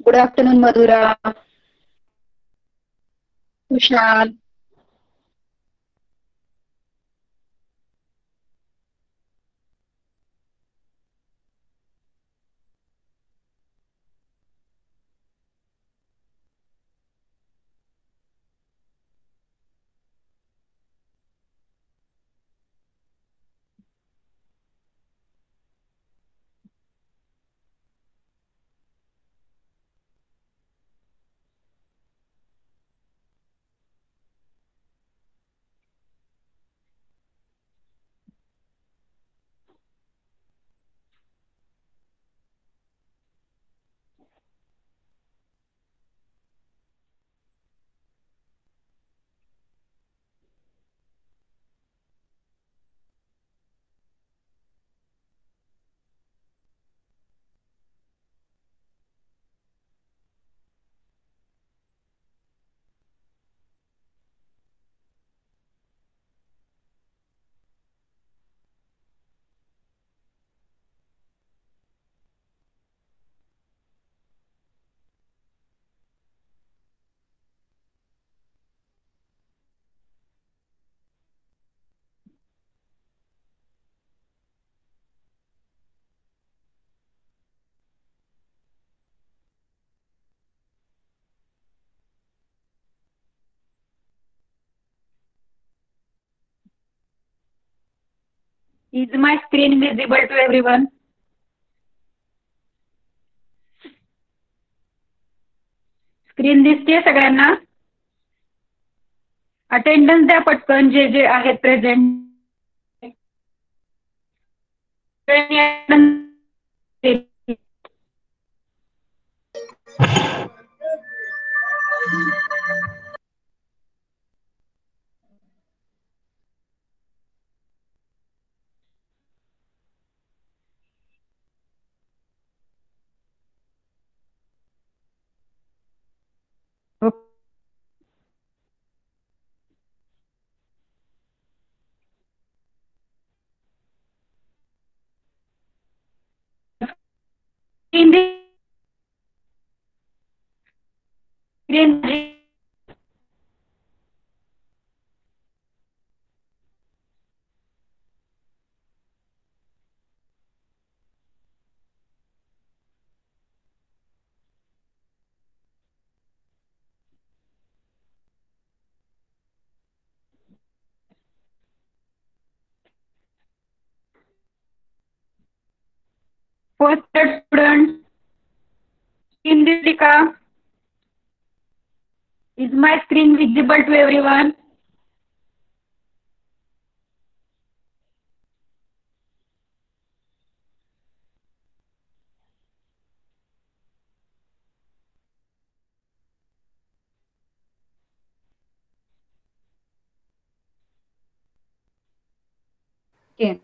Good afternoon, Madhura. Kushal. Is my screen visible to everyone? Screen दिसते सगळ्यांना? Attendance द्या पटकन जे जे आहेत present. Screen first student screen दिसली का? Is my screen visible to everyone? Okay.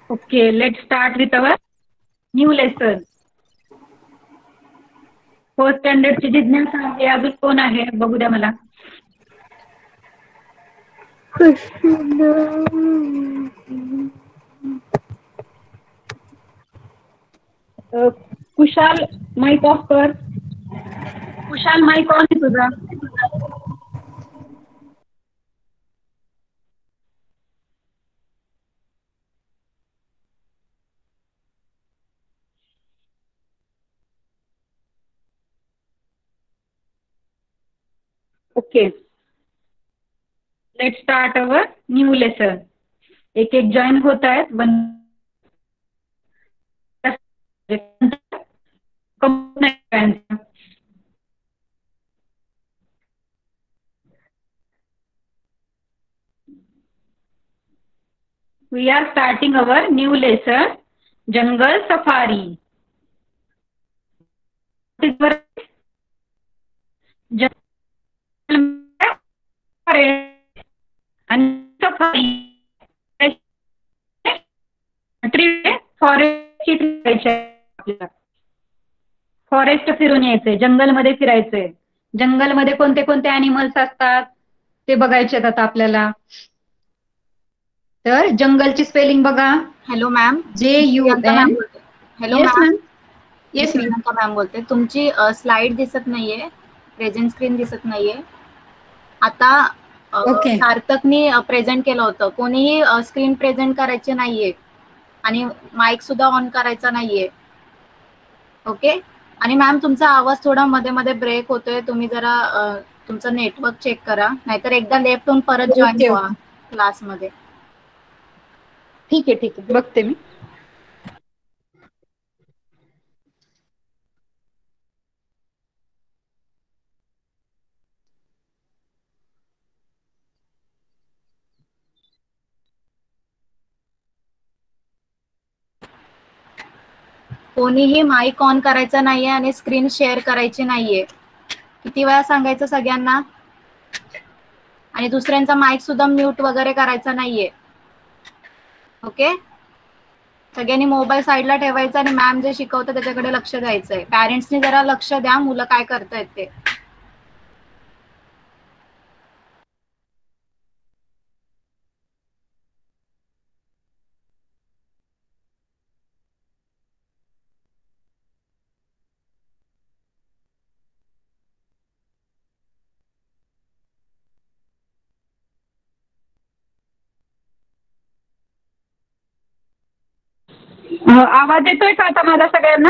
Okay, let's start with our new lesson. फर्स्ट स्टँडर्डची जिज्ञासा आहे. अजून कोण आहे? बघू द्या मला. कुशाल माईक ऑफ कर. कुशाल माईक ऑन आहे तुझा. Okay, let start our new lesson. एक एक जॉईन होत आहेत. We are starting our new lesson, Jungle Safari. What is forest फिरायचे आपल्याला. फॉरेस्ट फिरून यायचंय, जंगलमध्ये फिरायचंय. जंगलमध्ये कोणते कोणते अॅनिमल्स असतात ते बघायचे आता आपल्याला. तर जंगलची स्पेलिंग बघा. Hello ma'am, Priyanka JUN. Ma'am बोलते. Hello yes ma'am, ma'am. मी येस मॅम. प्रियंका मॅम बोलते. तुमची स्लाइड दिसत नाहीये, प्रेझेंट स्क्रीन दिसत नाहीये. आता ओके. सार्थकनी प्रेझेंट केलं होतं. कोणीही स्क्रीन प्रेझेंट करायचे नाहीये आणि माईक सुद्धा ऑन करायचा नाहीये. ओके. आणि मॅम तुमचा आवाज थोडा मध्ये मध्ये ब्रेक होतोय. तुम्ही जरा तुमचं नेटवर्क चेक करा, नाहीतर एकदा लेफ्ट होऊन परत जॉईन ओके व्हा ओके. क्लासमध्ये. ठीक आहे ठीक आहे, बघते मी. कोणीही माईक ऑन करायचा नाहीये आणि स्क्रीन शेअर करायची नाहीये. किती वेळा सांगायचं सगळ्यांना? आणि दुसऱ्यांचा माईक सुद्धा म्यूट वगैरे करायचा नाहीये. ओके. सगळ्यांनी मोबाईल साईडला ठेवायचा आणि मॅम जे शिकवतं त्याच्याकडे लक्ष द्यायचंय. पॅरेंट्सनी जरा लक्ष द्या, मुलं काय करतायत ते. आवाज येतोय का आता माझा सगळ्यांना?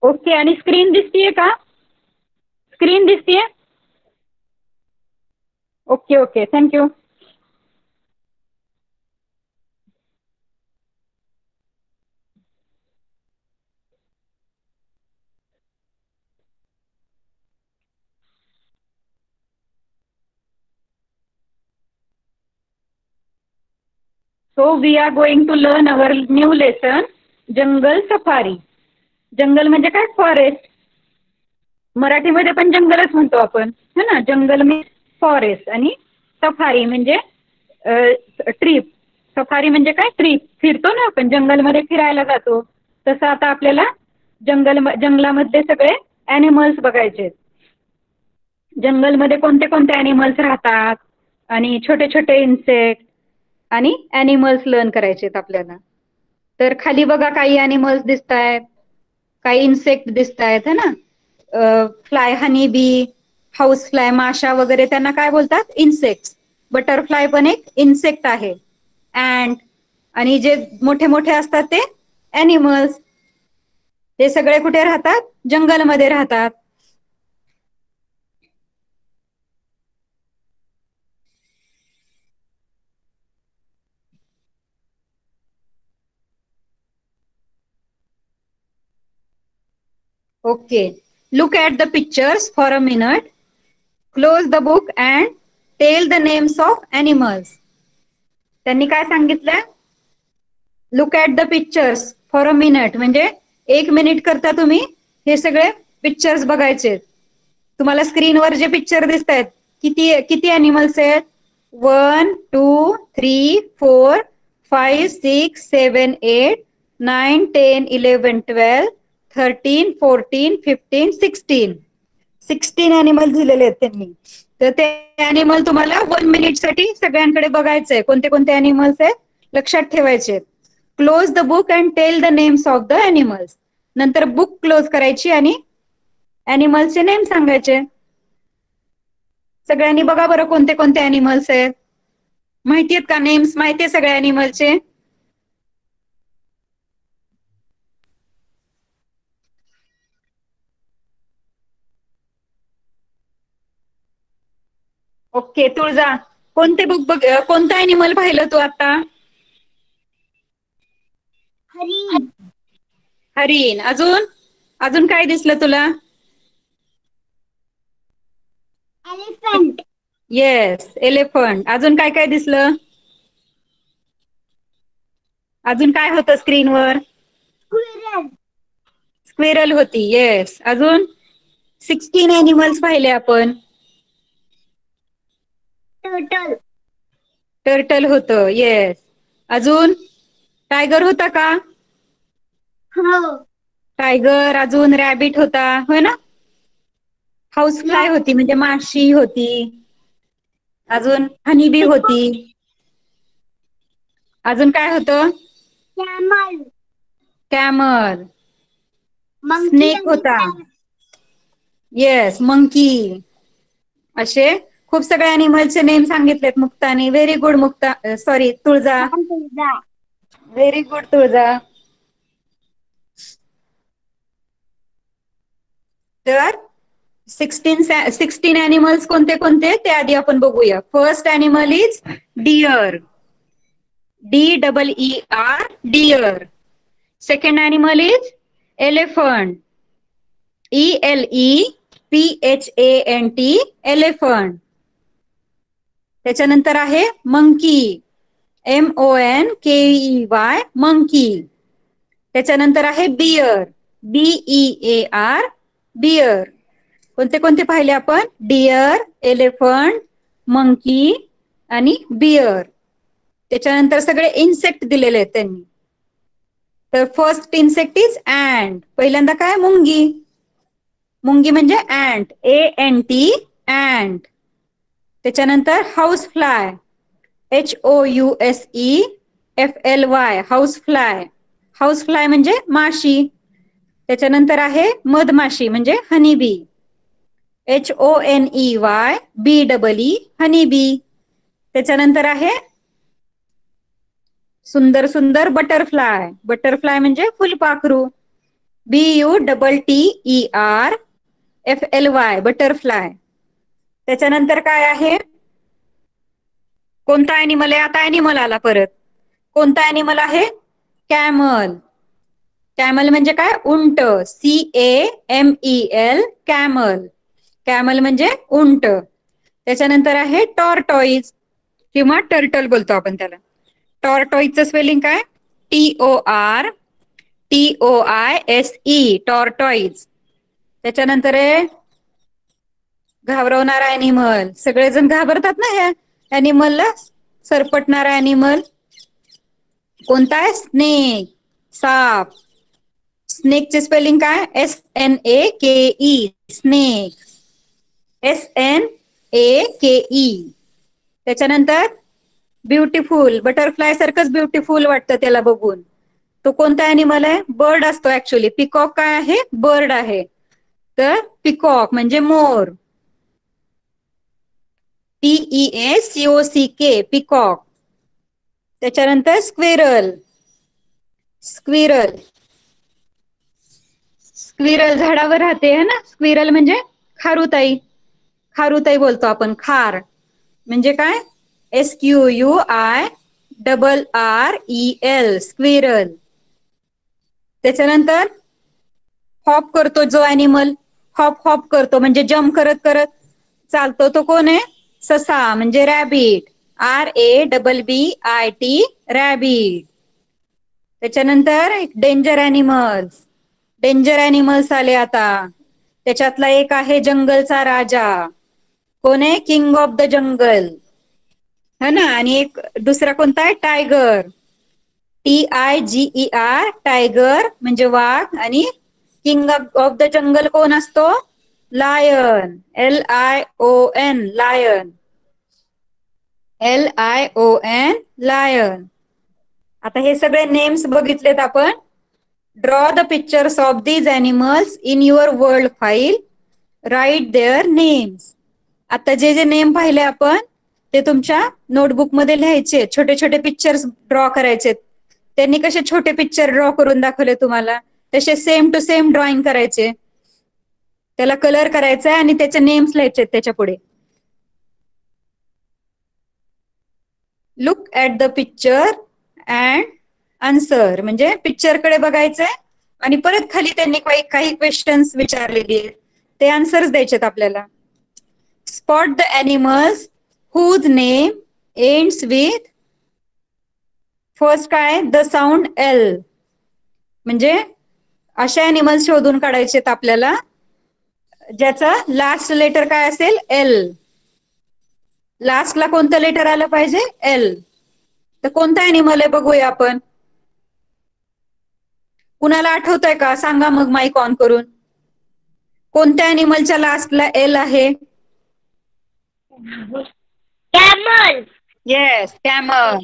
ओके. आणि स्क्रीन दिसतीये का? स्क्रीन दिसतीये? Okay okay, thank you. So we are going to learn our new lesson, jungle safari. Jungle म्हणजे काय? फॉरेस्ट. मराठीमध्ये पण जंगलच म्हणतो आपण, है ना. जंगल मीन्स फॉरेस्ट आणि सफारी म्हणजे ट्रिप. सफारी म्हणजे काय? ट्रिप. फिरतो ना आपण, जंगलमध्ये फिरायला जातो. तसं आता आपल्याला जंगलामधले सगळे ॲनिमल्स बघायचे. जंगलमध्ये कोणते कोणते ॲनिमल्स राहतात आणि छोटे छोटे इन्सेक्ट आणि ॲनिमल्स लर्न करायचे आहेत आपल्याला. तर खाली बघा, काही ॲनिमल्स दिसत आहेत, काही इन्सेक्ट दिसत आहेत, है ना. Fly, honey bee, house fly, माशा वगैरे त्यांना काय बोलतात? इन्सेक्ट. बटरफ्लाय पण एक इन्सेक्ट आहे. अँड आणि जे मोठे मोठे असतात ते ॲनिमल्स. ते सगळे कुठे राहतात? जंगलमध्ये राहतात. Okay. Look at the pictures for a minute. Close the book and tell the names of animals. त्यांनी काय सांगितलं? Look at the pictures for a minute, म्हणजे 1 मिनिट करता तुम्ही हे सगळे पिक्चर्स बघायचे. तुम्हाला स्क्रीनवर जे पिक्चर दिसत आहेत, किती किती ॲनिमल्स आहेत? 1 2 3 4 5 6 7 8 9 10 11 12 13 14 15 16 ॲनिमल दिलेले आहेत त्यांनी. तर ते ॲनिमल तुम्हाला 1 मिनिट साठी सगळ्यांकडे बघायचंय. कोणते कोणते ॲनिमल्स आहेत लक्षात ठेवायचे. Close the book and tell the names of the animals. नंतर बुक क्लोज करायची आणि ॲनिमल्सचे नेम सांगायचे. सगळ्यांनी बघा बरं, कोणते कोणते ॲनिमल्स आहेत माहिती आहेत का? नेम्स माहिती आहे सगळ्या ॲनिमलचे? ओके. तुळजा, कोणते बुक बघ, कोणता ॲनिमल पाहिलं तू आता? हरिण. हरिण. अजून अजून काय दिसलं तुला? एलिफंट. Yes, elephant. अजून काय काय दिसलं? अजून काय होतं स्क्रीनवर? स्क्विरल. स्क्विरल होती. येस. अजून 16 ॲनिमल्स पाहिले आपण. टर्टल. टर्टल होतं. येस. अजून टायगर होता का? हो. टायगर. अजून रॅबिट होता, होय ना? हाऊस फ्लाय होती म्हणजे माशी होती. अजून हनीबी होती. अजून काय होतं? कॅमल. कॅमल. मंकी स्नेक होता. Yes, monkey. असे खूप सगळे अॅनिमलचे नेम सांगितलेत मुक्ताने. Very good Mukta, sorry Tulja. Very good Tulja. तर 16 अॅनिमल्स कोणते कोणते ते आधी आपण बघूया. First animal is deer. DEER, deer. Second animal is elephant. ELEPHANT, elephant. त्याच्यानंतर आहे मंकी. MONKEY, monkey. त्याच्यानंतर आहे बियर. BEAR, beer. कोणते कोणते पाहिले आपण? डिअर, एलिफंट, मंकी आणि बियर. त्याच्यानंतर सगळे इन्सेक्ट दिलेले आहेत त्यांनी. तर फर्स्ट इन्सेक्ट इज अँट. पहिल्यांदा काय? मुंगी. मुंगी म्हणजे अँट. ANT, ant. त्याच्यानंतर house fly. HOUSEFLY, house fly. House fly म्हणजे माशी. त्याच्यानंतर आहे मधमाशी म्हणजे हनीबी. HONEYBEE, honeybee. त्याच्यानंतर आहे सुंदर सुंदर बटरफ्लाय. बटरफ्लाय म्हणजे फुलपाखरू. BUTTERFLY, butterfly. त्याच्यानंतर काय आहे? कोणता अॅनिमल आहे? आता अॅनिमल आला परत. कोणता अॅनिमल आहे? कॅमल. कॅमल म्हणजे काय? उंट. CAMEL, camel. कॅमल म्हणजे उंट. त्याच्यानंतर आहे टॉर्टॉइज किंवा टर्टल बोलतो आपण त्याला. टॉर्टॉइजचं स्पेलिंग काय? TORTOISE, tortoise. त्याच्यानंतर आहे घाबरवणारा अॅनिमल. सगळेजण घाबरतात ना ह्या अॅनिमलला. सरपटणारा अॅनिमल कोणता आहे? स्नेक, साप. स्नेकचे स्पेलिंग काय? SNAKE, snake. SNAKE. त्याच्यानंतर ब्युटिफुल. बटरफ्लाय सारखंच ब्युटिफुल वाटतं त्याला बघून. तो कोणता अॅनिमल आहे? बर्ड असतो ऍक्च्युली. पिकॉक काय आहे? बर्ड आहे. तर पिकॉक म्हणजे मोर. PEACOCK, peacock. त्याच्यानंतर स्क्विरल. स्क्विरल. स्क्विरल झाडावर राहते है ना. स्क्विरल म्हणजे खारुताई. खारुताई बोलतो आपण. खार म्हणजे काय? SQUIRREL, squirrel. त्याच्यानंतर हॉप करतो जो अॅनिमल. हॉप हॉप करतो म्हणजे जम्प करत करत चालतो तो कोण आहे? ससा म्हणजे रॅबिट. RABBIT, rabbit. त्याच्यानंतर डेंजर अॅनिमल्स. डेंजर अॅनिमल्स आले आता. त्याच्यातला एक आहे जंगलचा राजा. कोण आहे? किंग ऑफ द जंगल, है ना. आणि एक दुसरा कोणता आहे? टायगर. TIGER, टायगर म्हणजे वाघ. आणि किंग ऑफ द जंगल कोण असतो? Lion. LION, lion. LION, lion. आता हे सगळे नेम्स बघितलेत आपण. Draw the pictures of these animals in your world file. Write their names. आता जे जे नेम पाहिले आपण ते तुमच्या नोटबुक मध्ये लिहायचे. छोटे छोटे पिक्चर्स ड्रॉ करायचे. त्यांनी कसे छोटे पिक्चर ड्रॉ करून दाखवले तुम्हाला, तसे सेम टू सेम ड्रॉइंग करायचे. त्याला कलर करायचा आणि त्याचे नेम्स लिहायचे त्याच्या पुढे. Look at the picture and answer, म्हणजे पिक्चरकडे बघायचंय आणि परत खाली त्यांनी काही क्वेश्चन्स विचारलेली आहेत, ते आन्सर्स द्यायचेत आपल्याला. Spot the animals whose name ends with first काय? The sound L. म्हणजे अशा एनिमल्स शोधून काढायचेत आपल्याला ज्याचा लास्ट लेटर काय असेल? एल. लास्टला कोणतं लेटर आलं पाहिजे? एल. तर कोणता ॲनिमल आहे बघूया आपण. कुणाला आठवतंय का? सांगा मग माईक ऑन करून. कोणत्या ॲनिमलच्या लास्टला एल आहे? Camel. Yes, camel.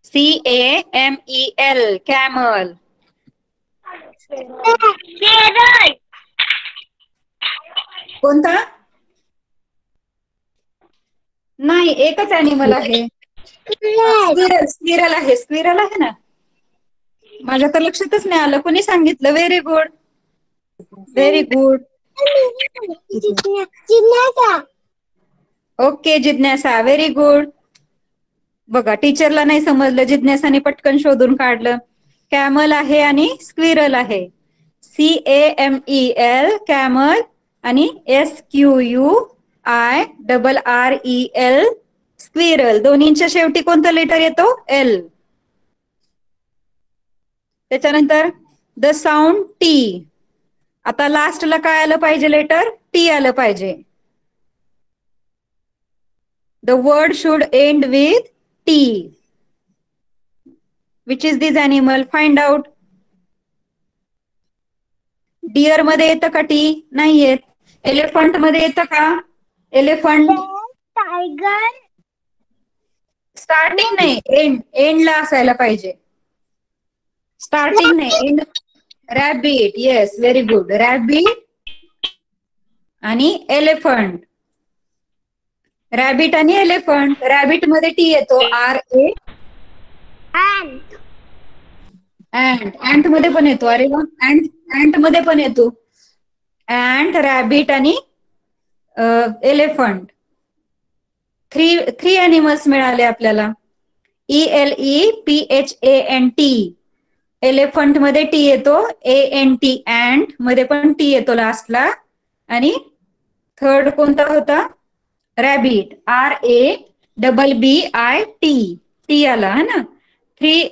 CAMEL, camel. Kerala. कोणता? नाही, एकच ॲनिमल आहे. स्क्विरल. स्क्विरल आहे. स्क्विरल आहे ना. माझ्या तर लक्षातच नाही आलं. कोणी सांगितलं? Very good. Very good. Okay जिज्ञासा, व्हेरी गुड. बघा, टीचरला नाही समजलं, जिज्ञासाने पटकन शोधून काढलं. कॅमल आहे आणि स्क्विरल आहे. CAMEL, कॅमल, आणि SQUIRREL, स्क्विरल. दोन्हींच्या शेवटी कोणतं लेटर येतो? एल. त्याच्यानंतर द साऊंड टी. आता लास्टला काय आलं पाहिजे? लेटर टी आलं पाहिजे. The word should end with T. Which is this animal? Find out. Deer मध्ये येतं का टी? नाही येत. एलिफंट मध्ये येतं का? Elephant tiger. स्टार्टिंग नाही, एंड. एंडला असायला पाहिजे. स्टार्टिंग नाही, end. Rabbit. Yes, very good. Rabbit आणि एलिफंट. रॅबिट आणि एलिफंट. रॅबिट मध्ये टी येतो, RA. अँट. अँट मध्ये पण येतो. अरे वा, अँट मध्ये पण येतो. अँट, रॅबिट आणि एलिफंट. थ्री अॅनिमल्स मिळाले आपल्याला. ELEPHANT. एलिफंट मध्ये टी येतो. ANT, अँट मध्ये पण टी येतो लास्टला. आणि थर्ड कोणता होता? रॅबिट. RABBIT. टी आला है ना. 3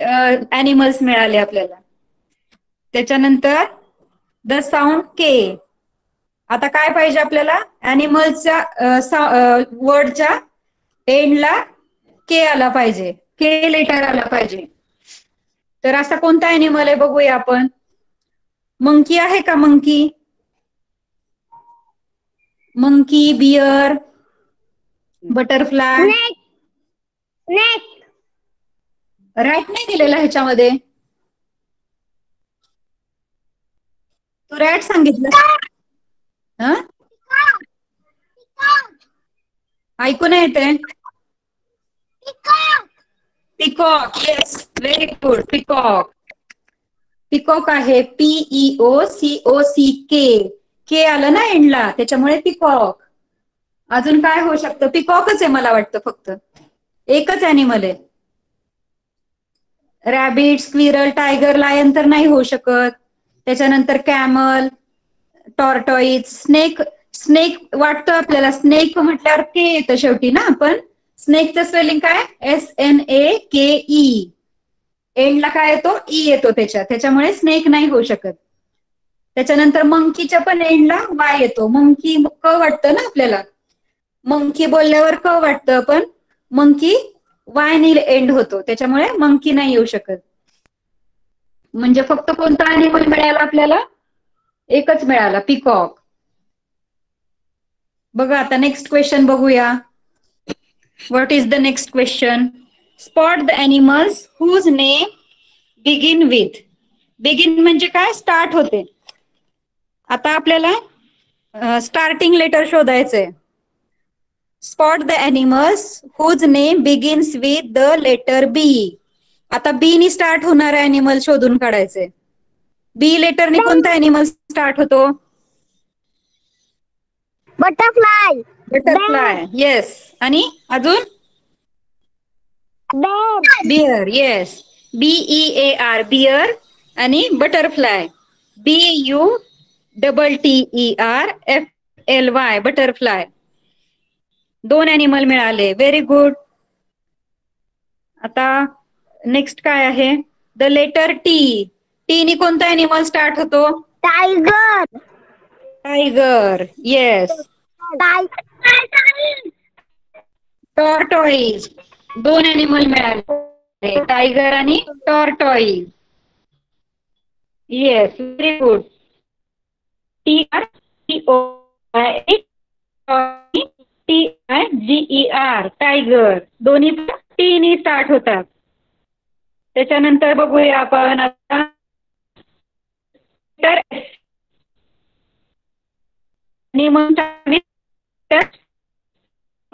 अॅनिमल्स मिळाले आपल्याला. त्याच्यानंतर द साऊंड के. आता काय पाहिजे आपल्याला? अॅनिमल्सच्या वर्डच्या एंडला के आला पाहिजे. के लेटर आला पाहिजे. तर असा कोणता अॅनिमल आहे बघूया आपण. मंकी आहे का? Monkey. Monkey, bear, butterfly. Neck. Rat नाही दिलेला ह्याच्यामध्ये. तू रॅट सांगितलं. ऐकू नाही येते. Peacock. Yes, very good. Peacock. Peacock आहे. PEOCOCK. के आलं ना एंडला, त्याच्यामुळे पिकॉक. अजून काय होऊ शकतं? पिकॉकच आहे मला वाटतं. फक्त एकच अॅनिमल आहे. रॅबिट, स्क्विरल, टायगर, लायन तर नाही होऊ शकत. त्याच्यानंतर कॅमल, टॉर्टॉइज, स्नेक. स्नेक वाटतं आपल्याला. स्नेक म्हटल्यावर के येतं शेवटी ना. पण स्नेकचं स्पेलिंग काय? SNAKE. एंडला काय येतो? ई येतो त्याच्यामुळे स्नेक नाही होऊ शकत. त्याच्यानंतर मंकीच्या पण एंडला वाय येतो. मंकी क वाटतं ना आपल्याला. मंकी बोलल्यावर क वाटतं, पण मंकी वाय नी एंड होतो, त्याच्यामुळे मंकी नाही येऊ शकत. म्हणजे फक्त कोणता अॅनिमल मिळाला आपल्याला? एकच मिळाला, पिकॉक. बघा आता नेक्स्ट क्वेश्चन बघूया. What is the next question? Spot the animals whose name begin with. Begin म्हणजे काय? स्टार्ट होते. आता आपल्याला स्टार्टिंग लेटर शोधायचंय. Spot the animals whose name begins with the letter B. आता बी नी स्टार्ट होणारा अॅनिमल शोधून काढायचे. बी लेटरने कोणता अॅनिमल स्टार्ट होतो? बटरफ्लाय. बटरफ्लाय. येस. आणि अजून? Bear. Bear. Yes. BEAR, bear. आणि बटरफ्लाय. BUTTERFLY, butterfly. 2 अॅनिमल मिळाले. Very good. आता नेक्स्ट काय आहे? The letter T. टी नी कोणता अॅनिमल स्टार्ट होतो? टायगर. टायगर. येस. टॉर्टॉइज. दोन अॅनिमल मिळाले, टायगर आणि tortoise. Yes, very good. TRTOIGER tiger. दोन्ही टी नी स्टार्ट होतात. त्याच्यानंतर बघूया आपण आता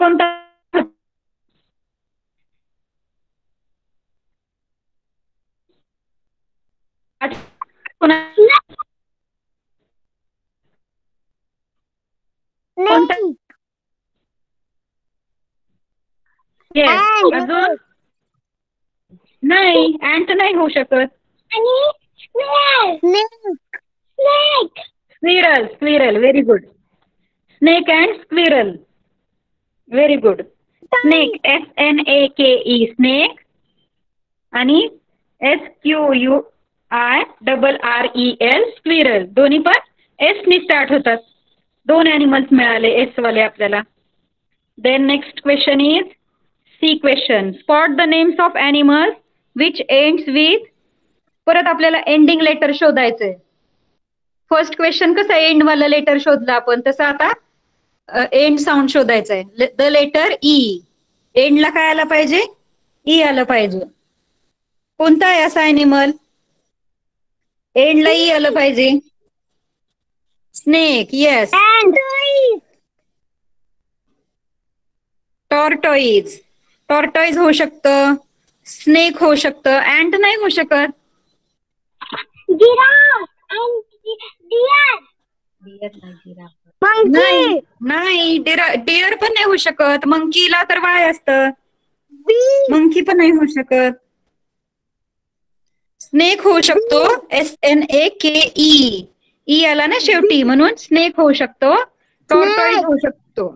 कोणता कोणता? Ant. अजून नाही, अँट नाही होऊ शकत. Snake. Squirrel. Squirrel, very good. Snake and squirrel, very good. Snake, SNAKE snake आणि SQUIRREL स्क्विरल. दोन्ही पण एस नी स्टार्ट होतात. दोन अॅनिमल्स मिळाले एस वाले आपल्याला. Then next question is C question. Spot the names of animals which ends with. परत आपल्याला एंडिंग लेटर शोधायचंय. फर्स्ट क्वेश्चन कसं एंड वाला लेटर शोधलं आपण, तसं आता एंड साऊंड शोधायचं आहे. The letter E. एंडला काय आलं पाहिजे? ई आलं पाहिजे. कोणता आहे असा अॅनिमल एंडला ई आलं पाहिजे? स्नेक. येस. टॉर्टॉइज. टॉर्टॉइज होऊ शकतं, स्नेक होऊ शकतं, अँट नाही होऊ शकत. Giraffe and deer. नाही Monkey. नाही, डिअर पण नाही होऊ शकत. मंकीला तर वाय असतं, Bee. मंकी पण नाही होऊ शकत. स्नेक होऊ शकतो, SNAKE. ई आला ना शेवटी, म्हणून स्नेक होऊ शकतो. टॉर्टॉइज होऊ शकतो,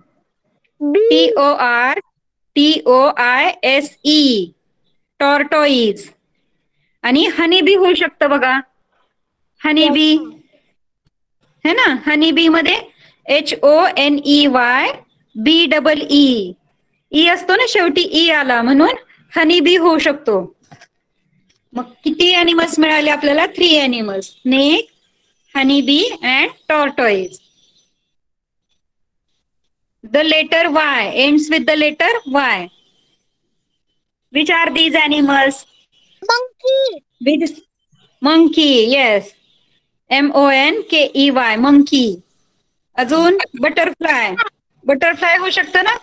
Bee. TORTOISE tortoise. आणि हनी बी होऊ शकतं बघा, हनी बी है ना. हनी बी मध्ये HONEYBEE. ई असतो ना शेवटी, ई आला म्हणून हनी बी होऊ शकतो. मग किती अॅनिमल्स मिळाले आपल्याला? 3 animals. Snake, honey bee and tortoise. The letter Y ends with the letter Y. Which are these animals? Monkey. With monkey, yes. MONKEY, monkey. अजून बटरफ्लाय. बटरफ्लाय होऊ शकतं ना?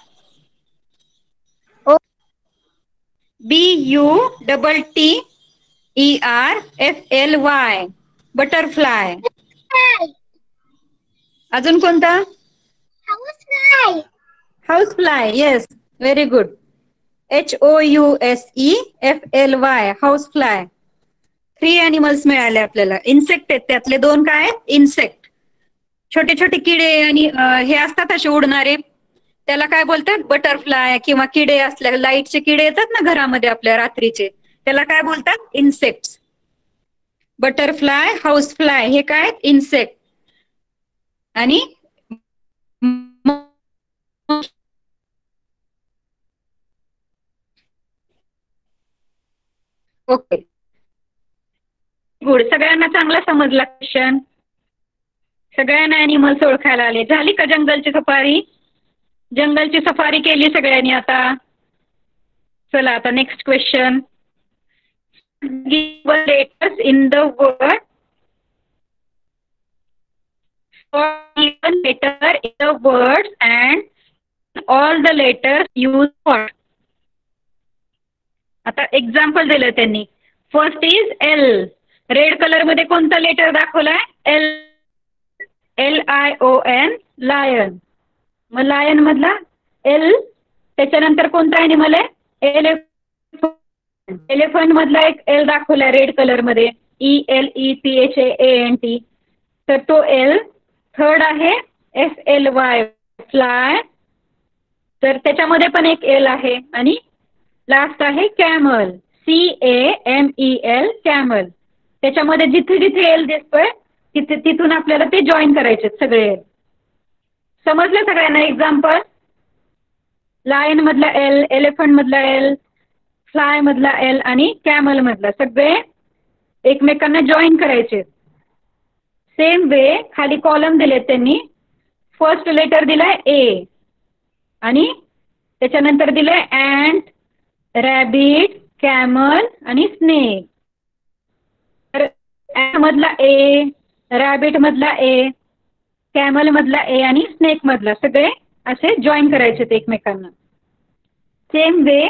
BUTTERFLY butterfly. अजून कोणता? Housefly. Housefly. Yes, very good. HOUSEFLY housefly. 3 animals मिळाले आपल्याला. Insect आहेत त्यातले 2 काय आहेत? इन्सेक्ट. छोटे छोटे किडे आणि हे असतात असे उडणारे, त्याला काय बोलतात? बटरफ्लाय. किंवा किडे असल्या, लाईटचे किडे येतात ना घरामध्ये आपल्या रात्रीचे, त्याला काय बोलतात? इन्सेक्ट. बटरफ्लाय, हाऊस फ्लाय हे काय? इन्सेक्ट. आणि ओके, गुड. सगळ्यांना चांगला समजला क्वेश्चन. सगळ्यांना अॅनिमल्स ओळखायला आले. झाली का जंगलची सफारी? जंगलची सफारी केली सगळ्यांनी आता. चला आता next question. Give letters in the word. Give letter in the words and all the letters use for. आता एक्झाम्पल दिलं त्यांनी. First is L. Red colour मध्ये कोणता लेटर दाखवलाय? एल. LION lion. मग लायन मधला एल. त्याच्यानंतर कोणता ॲनिमल आहे? एलिफंट. एलिफंट मधला एक एल दाखवलाय रेड कलर मध्ये, ELEPHANT. तर तो एल. थर्ड आहे FLY फ्लाय, तर त्याच्यामध्ये पण एक एल आहे. आणि लास्ट आहे कॅमल, CAMEL कॅमल. त्याच्यामध्ये जिथे जिथे एल दिसतोय तिथून आपल्याला ते जॉईन करायचे सगळे. समजलं सगळ्यांना एक्झाम्पल? लायन मधला एल, एलिफंट मधला एल, फ्लाय मधला एल आणि कॅमल मधला सगळे एकमेकांना जॉईन करायचे. सेम वे खाली कॉलम दिलेत त्यांनी. फर्स्ट लेटर दिलाय ए आणि त्याच्यानंतर दिलंय ॲन्ट, रॅबिट, कॅमल आणि स्नेक. तर ॲन्ट मधला ए, रॅबिट मधला ए, कॅमल मधला ए आणि स्नेक मधला सगळे असे जॉईन करायचे एकमेकांना. सेम वे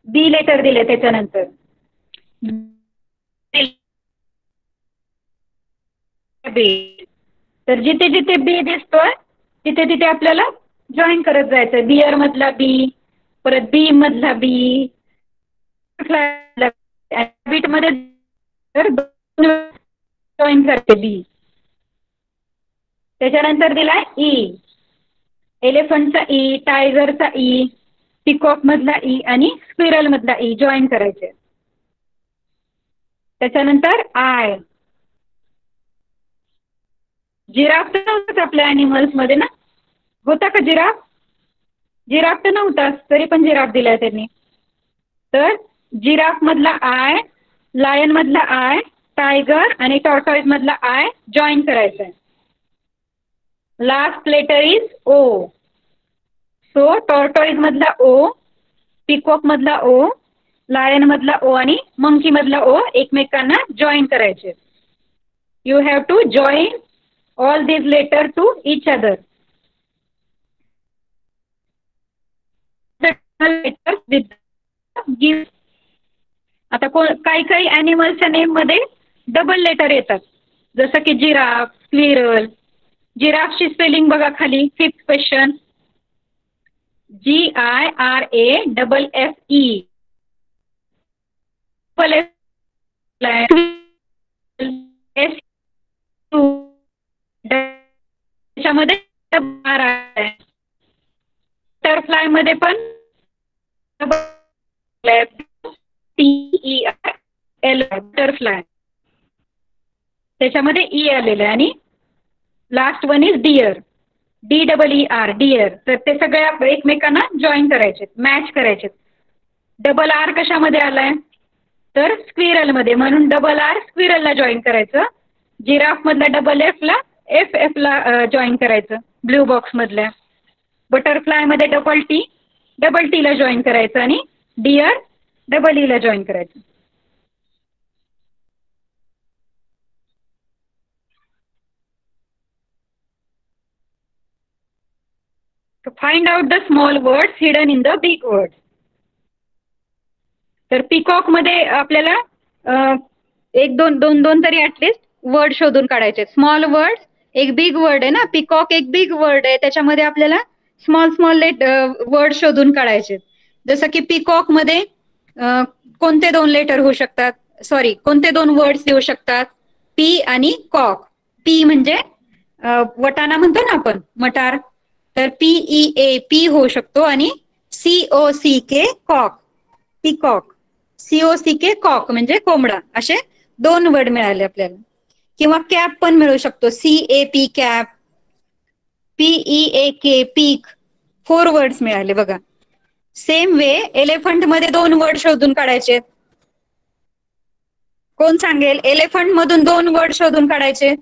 बी लेटर दिले त्याच्यानंतर. तर जिथे जिथे बी दिसतोय तिथे तिथे आपल्याला जॉईन करत जायचं. बियर मधला बी, परत बी मधला बी, बीट मध्ये जॉईन करते बी. त्याच्यानंतर दिलाय ई, एलिफंटचा ई, टायगरचा ई, पिकॉक मधला ई आणि स्क्विरल मधला ई जॉईन करायचे. त्याच्यानंतर आय. जिराफ तर नव्हताच आपल्या अॅनिमल्स मध्ये ना, होता का जिराफ? जिराफ तर नव्हताच, तरी पण जिराफ दिलाय त्यांनी. तर जिराफ मधला आय, लायन मधला आय, टायगर आणि टॉर्टॉइज मधला आय जॉईन करायचा आहे. Last letter is O. So tortoise मधला ओ, पिकॉक मधला ओ, लायन मधला ओ आणि मंकी मधला ओ एकमेकांना जॉईन करायचे. You have to join all these letters to each other. Letters with give. आता काही काही ॲनिमल्सच्या नेम मध्ये डबल लेटर येतात, जसं की जिराफ, स्क्विरल. जिराफची स्पेलिंग बघा खाली, 5th क्वेश्चन. GIRAFFE. त्याच्यामध्ये बटरफ्लाय मध्ये पण TERL बटरफ्लाय, त्याच्यामध्ये ई आलेलं आहे. आणि last one is deer, DEER deer. तर ते सगळे एकमेकांना जॉईन करायचे, मॅच करायचे. डबल आर कशामध्ये आलाय? तर स्क्विरल मध्ये, म्हणून डबल आर स्क्विरलला जॉईन करायचं. जिराफ मधला डबल एफ ला FF ला जॉईन करायचं ब्ल्यू बॉक्स मधल्या. बटरफ्लाय मध्ये डबल टी ला जॉईन करायचं आणि डिअर डबल ई ला जॉईन करायचं. Find out the small words hidden in the big words. तर पिकॉक मध्ये आपल्याला एक दोन तरी ऍटलिस्ट वर्ड शोधून काढायचे. स्मॉल वर्ड, एक बिग वर्ड आहे ना, पिकॉक एक बिग वर्ड आहे, त्याच्यामध्ये आपल्याला स्मॉल वर्ड शोधून काढायचे. जसं की पिकॉक मध्ये कोणते 2 लेटर होऊ शकतात, सॉरी कोणते 2 वर्ड्स येऊ शकतात? पी आणि कॉक. पी म्हणजे वटाणा म्हणतो ना आपण, मटार. तर PEA पी होऊ शकतो आणि COCK cock, peacock. COCK cock म्हणजे कोंबडा. असे 2 वर्ड मिळाले आपल्याला. किंवा कॅप पण मिळू शकतो, CAP कॅप, PEAK पीक. 4 वर्ड्स मिळाले बघा. सेम वे एलिफंट मध्ये 2 वर्ड शोधून काढायचे. कोण सांगेल? एलिफंट मधून 2 वर्ड शोधून काढायचे.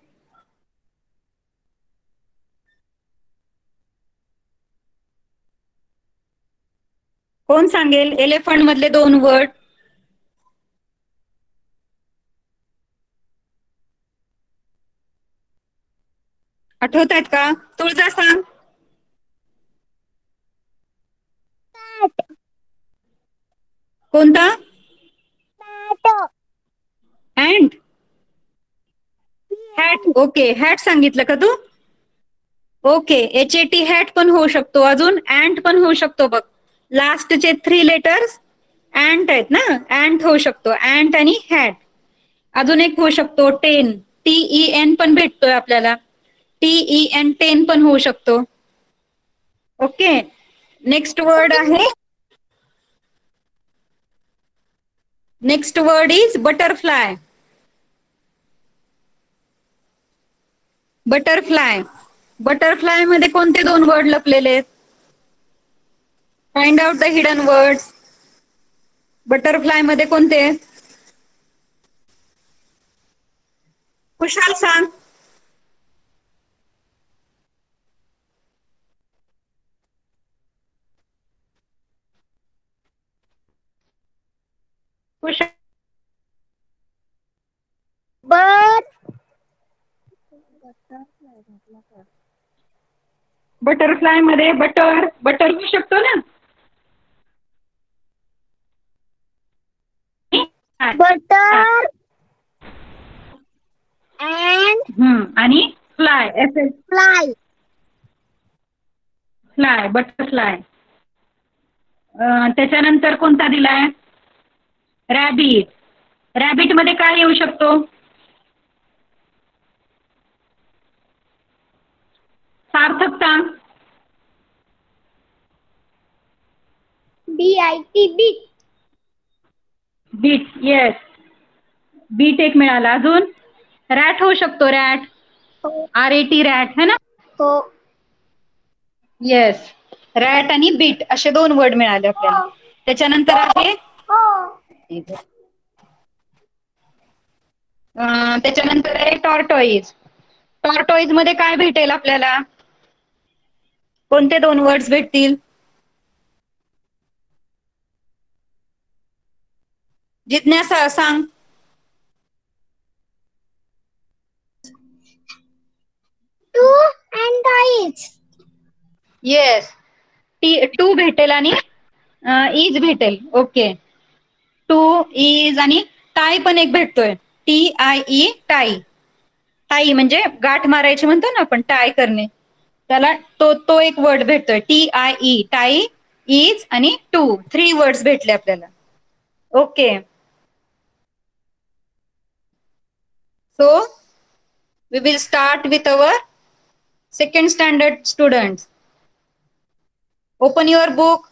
कोण सांगेल एलिफंट मधले 2 वर्ड? आठवत आहेत का? तुळजा सांग. कोणता? अँट. हॅट. ओके, हॅट सांगितलं का तू? ओके, HAT हॅट पण होऊ शकतो. अजून अँट पण होऊ शकतो बघ. लास्टचे 3 लेटर्स अँट आहेत ना, अँट होऊ शकतो. अँट आणि हॅट. अजून एक होऊ शकतो टेन, TEN पण भेटतोय आपल्याला. TEN 10 पण होऊ शकतो. ओके, नेक्स्ट वर्ड आहे, next word is butterfly. Butterfly, butterfly मध्ये कोणते 2 वर्ड लपलेले आहेत? Find out the hidden words. Butterfly मध्ये कोणते? कुशाल सांग. कुशाल. bird, बटरफ्लाय मध्ये बटर होऊ शकतो ना. butter, and आणि फ्लाय fly. Fly butterfly. त्याच्यानंतर कोणता दिलाय? रॅबिट. रॅबिट मध्ये काय येऊ शकतो? सार्थक सांग. B-I-T, beat. Bit. Yes, bit एक मिळाला. अजून रॅट होऊ शकतो. रॅट, हो, RAT रॅट है ना. हो, येस, रॅट आणि बीट असे 2 वर्ड मिळाले आपल्याला. त्याच्यानंतर आहे हो. त्याच्यानंतर आहे टॉर्टॉईज. टॉर्टॉईज मध्ये काय भेटेल आपल्याला? कोणते 2 वर्ड्स भेटतील? जिज्ञासा सांग. Two and toys. Yes, two भेटेल आणि इज भेटेल. ओके, टू इज आणि टाय पण एक भेटतोय. TIE, tie. टाई म्हणजे गाठ मारायची म्हणतो ना आपण, टाय करणे. त्याला तो एक वर्ड भेटतोय. TIE, टाई, इज आणि टू. 3 वर्ड्स भेटले आपल्याला. Okay, so we will start with our second standard students. Open your book.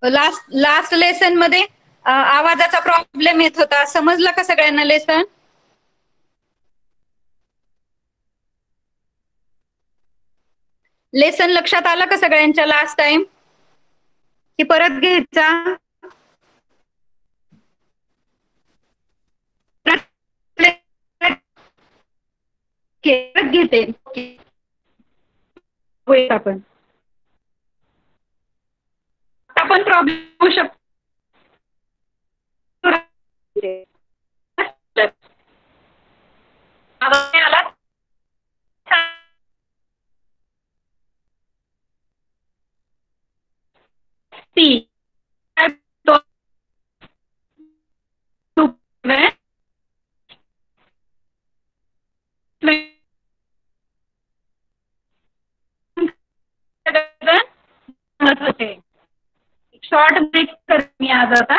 Last lesson मध्ये आवाजाचा प्रॉब्लेम येत होता. समजलं का सगळ्यांना लेसन? लेसन लक्षात आलं का सगळ्यांच्या लास्ट टाइम, की परत घ्यायचा? घेते आपण. आपण प्रॉब्लेम होऊ शकतो. आवाज आला? ती शॉर्ट ब्रेक कर मी आज आता.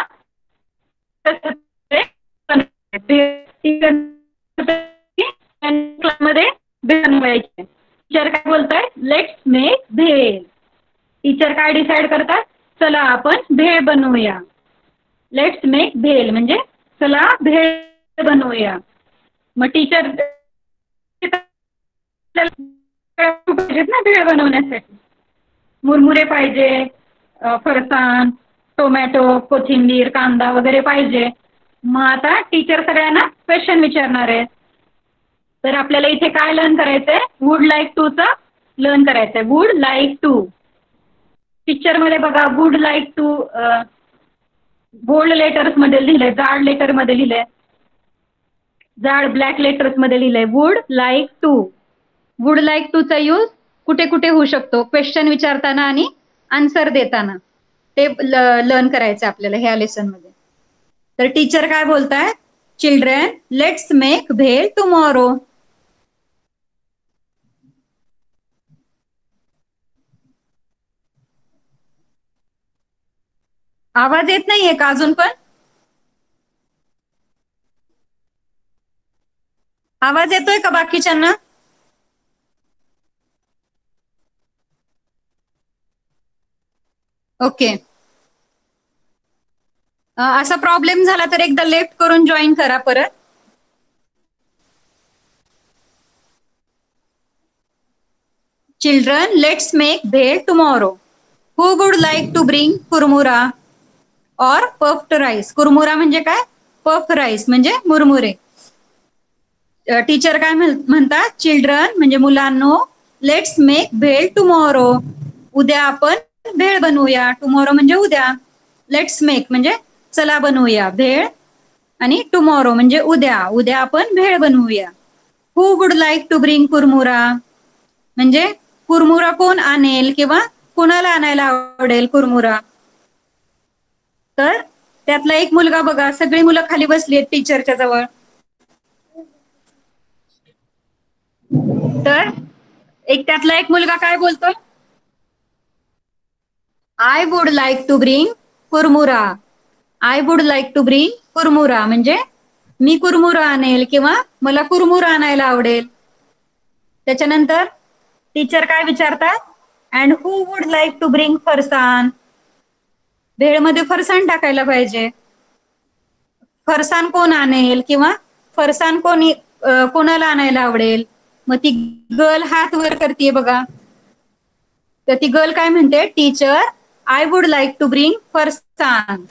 मध्ये बनवायचे. टीचर काय बोलताय? Let's make bhel. टीचर काय डिसाइड करतात? चला आपण भेळ बनवूया. लेट्स मेक भेळ म्हणजे चला भेळ बनवूया. मग टीचर पाहिजेत ना भेळ बनवण्यासाठी. मुरमुरे पाहिजे, फरसाण, टोमॅटो, कोथिंबीर, कांदा वगैरे पाहिजे. मग आता टीचर सगळ्यांना क्वेश्चन विचारणार आहे. तर आपल्याला इथे काय लर्न करायचंय? वुड लाईक टू चा लर्न करायचंय. Would like to. पिक्चर मध्ये बघा, would like to bold letters मध्ये लिहिलंय, जाड लेटर मध्ये लिहिलंय, जाड ब्लॅक लेटर्स मध्ये लिहिलंय would like to. Would like to चा यूज कुठे कुठे होऊ शकतो? क्वेश्चन विचारताना आणि आन्सर देताना. ते लर्न करायचं आपल्याला ह्या लेसन मध्ये. तर टीचर काय बोलताय? Children, let's make bhel tomorrow. आवाज येत नाहीये का अजून पण? आवाज येतोय का बाकीच्यांना? ओके. असा प्रॉब्लेम झाला तर एकदा लेफ्ट करून जॉईन करा परत. Children, let's make bhel tomorrow. Who would like to bring kurmura और पफ्ड राईस? कुरमुरा म्हणजे काय? पफ राईस म्हणजे मुरमुरे. टीचर काय म्हणतात? चिल्ड्रन म्हणजे मुलांनो, लेट्स मेक भेळ टुमॉरो. उद्या आपण भेळ बनवूया. टुमॉरो म्हणजे उद्या. लेट्स मेक म्हणजे चला बनवूया भेळ, आणि टुमॉरो म्हणजे उद्या. उद्या आपण भेळ बनवूया. हु would like to bring kurmura म्हणजे कुरमुरा कोण आणेल किंवा कोणाला आणायला आवडेल कुरमुरा? तर त्यातला एक मुलगा बघा, सगळी मुलं खाली बसली आहेत टीचरच्या जवळ. तर त्यातला एक मुलगा काय बोलतोय? I would like to bring kurmura. I would like to bring kurmura म्हणजे मी कुरमुरा आणेल किंवा मला कुरमुरा आणायला आवडेल. त्याच्यानंतर टीचर काय विचारतात? And who would like to bring farsan. भेळमध्ये फरसाण टाकायला पाहिजे. फरसाण कोण आणेल किंवा फरसाण कोणाला आणायला आवडेल? मग ती गर्ल हात वर करते बघा. तर ती गर्ल काय म्हणते? Teacher, I would like to bring फरसान.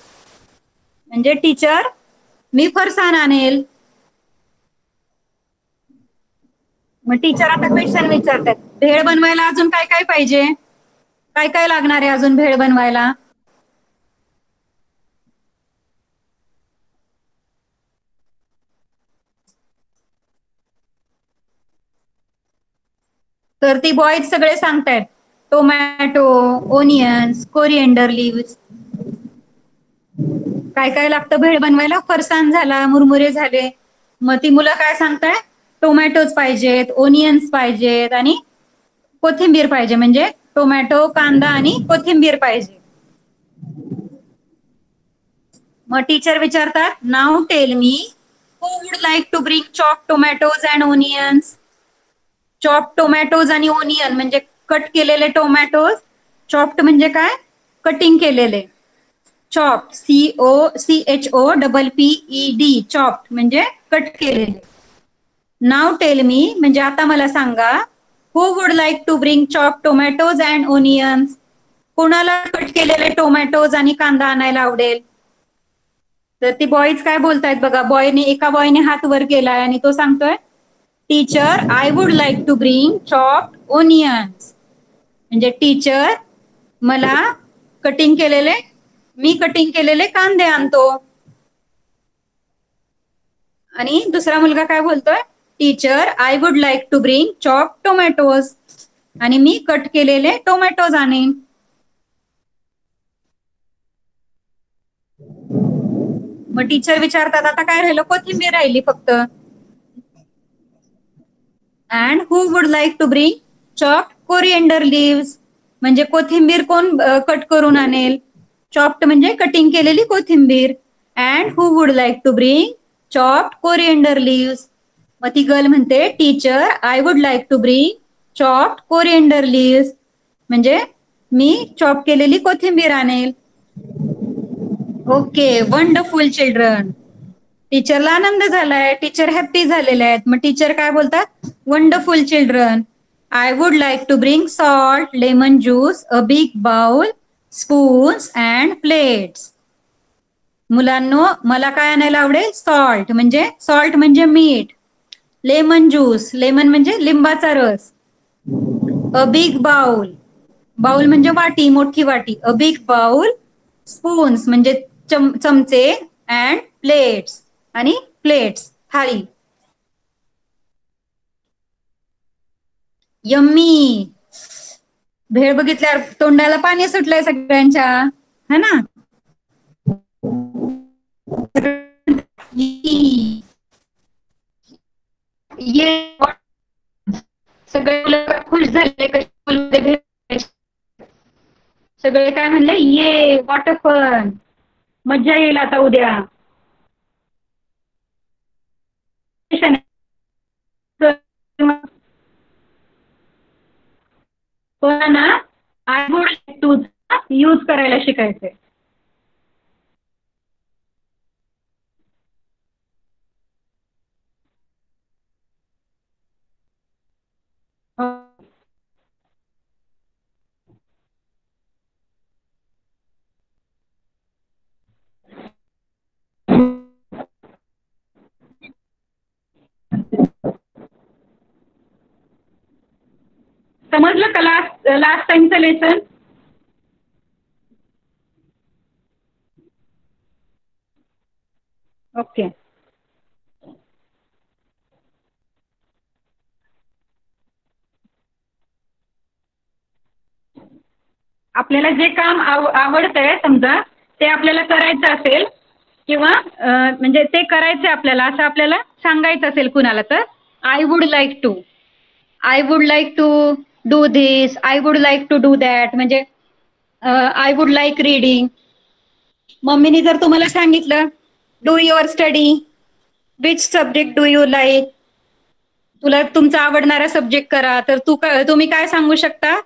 म्हणजे टीचर, मी फरसाण आणेल. मग टीचर आता क्वेश्चन विचारतात, भेळ बनवायला अजून काय काय पाहिजे? काय काय लागणार आहे अजून भेळ बनवायला? तर ती बॉयज सगळे सांगतायत, टोमॅटो, ओनियन्स, कोरिएंडर लिव्स. काय काय लागतं भेळ बनवायला? फरसाण झाला, मुरमुरे झाले. मग ती मुलं काय सांगताय? टोमॅटोज पाहिजेत, ओनियन्स पाहिजेत आणि कोथिंबीर पाहिजे. म्हणजे टोमॅटो, कांदा आणि कोथिंबीर पाहिजे. मग टीचर विचारतात, now tell me, who would like to bring chop tomatoes and onions. Chop tomatoes आणि ओनियन म्हणजे कट केलेले टोमॅटोज. चॉप्ड म्हणजे काय? कटिंग केलेले. चॉप्ड, CHOPPED, चॉप्ड म्हणजे कट केलेले. नाव टेल मी म्हणजे आता मला सांगा, who would like to bring chop tomatoes and onions. कोणाला कट केलेले टोमॅटोज आणि कांदा आणायला आवडेल? तर ती बॉईज काय बोलतायत बघा. एका बॉयने हात वर केलाय आणि तो सांगतोय, teacher, I would like to bring chopped onions. म्हणजे टीचर, मी कटिंग केलेले कांदे आणतो. आणि दुसरा मुलगा काय बोलतोय? Teacher, I would like to bring chop tomatoes. आणि मी कट केलेले टोमॅटोज आणेन. मग टीचर विचारतात, आता काय राहिलं? कोथिंबीर राहिली फक्त. And who would like to bring chopped coriander leaves. म्हणजे कोथिंबीर कोण कट करून आणेल? चॉप्ड म्हणजे कटिंग केलेली कोथिंबीर. And who would like to bring chopped coriander leaves. मग ती गर्ल म्हणते, teacher, I would like to bring chopped coriander leaves. म्हणजे मी चॉप केलेली कोथिंबीर आणेल. Okay, wonderful children. टीचरला आनंद झालाय, टीचर हॅप्पी झालेले आहेत. मग टीचर काय बोलतात? Wonderful children, I would like to bring salt, lemon juice, a big bowl, spoons and plates. मुलांनो, मला काय आणायला आवडेल? सॉल्ट म्हणजे मीठ. लेमन ज्यूस, लेमन म्हणजे लिंबाचा रस. अ बिग बाउल, बाउल म्हणजे वाटी, मोठी वाटी. अ बिग बाउल, स्पून्स म्हणजे चमचे, अँड प्लेट्स आणि प्लेट्स, थाळी. यम्मी. भेळ बघितल्यावर तोंडाला पाणी सुटलंय सगळ्यांच्या, है ना? ये, सगळे खुश झाले. सगळे काय म्हणले? ये, वॉटर फन, मज्जा येईल आता उद्या. पण I would like to use करायला शिकायचंय. समजलं का लास्ट टाइमचं लेसन? ओके. आपल्याला जे काम आवडतंय समजा ते आपल्याला करायचं असेल किंवा म्हणजे ते करायचं आपल्याला असं आपल्याला सांगायचं असेल कुणाला तर I would like to, I would like to do this, I would like to do that. म्हणजे आय वुड लाईक रीडिंग. मम्मीने जर तुम्हाला सांगितलं do your study, which subject do you like, तुला तुमचा आवडणारा सब्जेक्ट करा, तर तुम्ही काय सांगू शकता?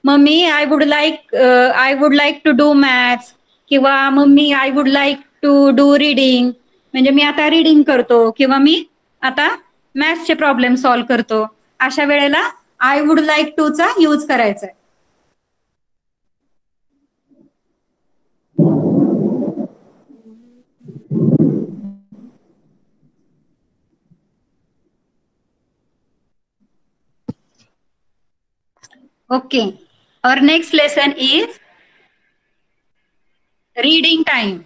Mummy I would like to do maths, किंवा mummy I would like to do reading. म्हणजे मी आता रीडिंग करतो किंवा मी आता मॅथ्सचे प्रॉब्लेम सॉल्व्ह करतो. अशा वेळेला आय वुड लाईक टू चा यूज करायचा आहे. Okay. our next lesson is reading time.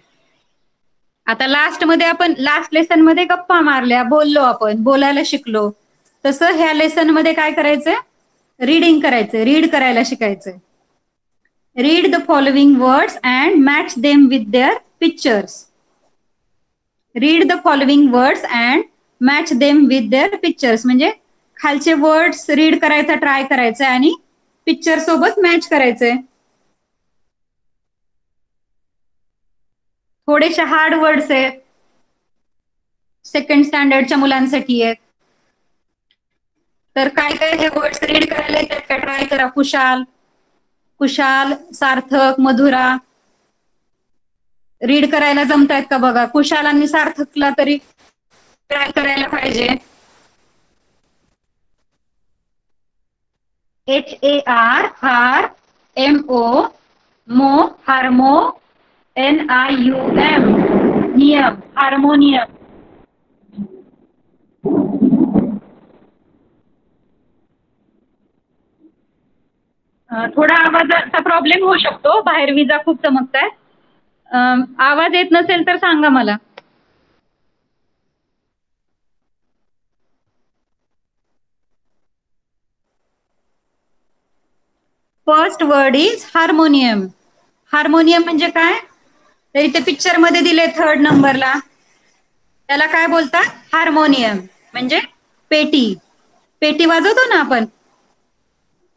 आता लास्ट लेसन मध्ये गप्पा मारल्या, बोललो, आपण बोलायला शिकलो. तसं ह्या लेसन मध्ये काय करायचंय? रीडिंग करायचंय, रीड करायला शिकायचंय. Read the following words and match them with their pictures. Read the following words and match them with their pictures. म्हणजे खालचे वर्ड्स रीड करायचा ट्राय करायचंय आणि पिक्चर सोबत मॅच करायचंय. थोडेसे हार्ड वर्ड्स आहेत, सेकंड स्टँडर्डच्या मुलांसाठी आहेत. तर काय काय हे वर्ड्स रीड करायला येतात का? ट्राय करा. कुशाल, कुशाल, सार्थक, मधुरा. रीड करायला जमतायत का बघा. कुशाल आणि सार्थकला तरी ट्राय करायला पाहिजे. HAR, हार, MO, मो, हार्मो, NIUM, नियम, हार्मोनियम. थोडा आवाजाचा प्रॉब्लेम होऊ शकतो, बाहेर विजा खूप चमकतायत. आवाज येत नसेल तर सांगा मला. First word is harmonium. Harmonium म्हणजे काय? तर इथे पिक्चर मध्ये दिले थर्ड नंबरला, त्याला काय बोलतात? हार्मोनियम. म्हणजे पेटी. पेटी वाजवतो ना आपण,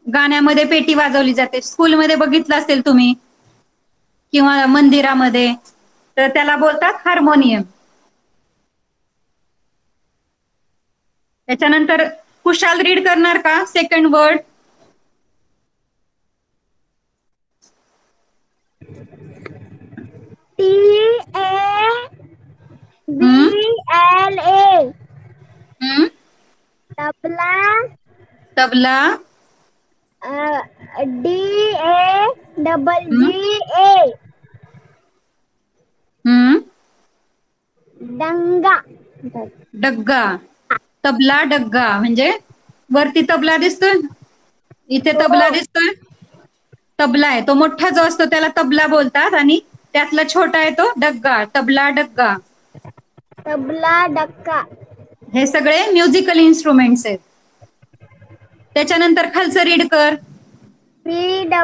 गाण्यामध्ये पेटी वाजवली जाते. स्कूलमध्ये बघितलं असेल तुम्ही किंवा मंदिरामध्ये, तर त्याला बोलतात हार्मोनियम. त्याच्यानंतर कुशाल रीड करणार का second word? TABLA, tabla. Tabla. DAGGA, डंगा. डग्गा. तबला, डग्गा. म्हणजे वरती तबला दिसतोय, इथे तबला दिसतोय. तबला आहे तो मोठा जो असतो त्याला तबला बोलतात, आणि त्यातला छोटा आहे तो डग्गा. तबला, डग्गा. तबला, डक्का. हे सगळे म्युझिकल इन्स्ट्रुमेंट्स आहेत. त्याच्यानंतर खालचं रीड कर. VEENA,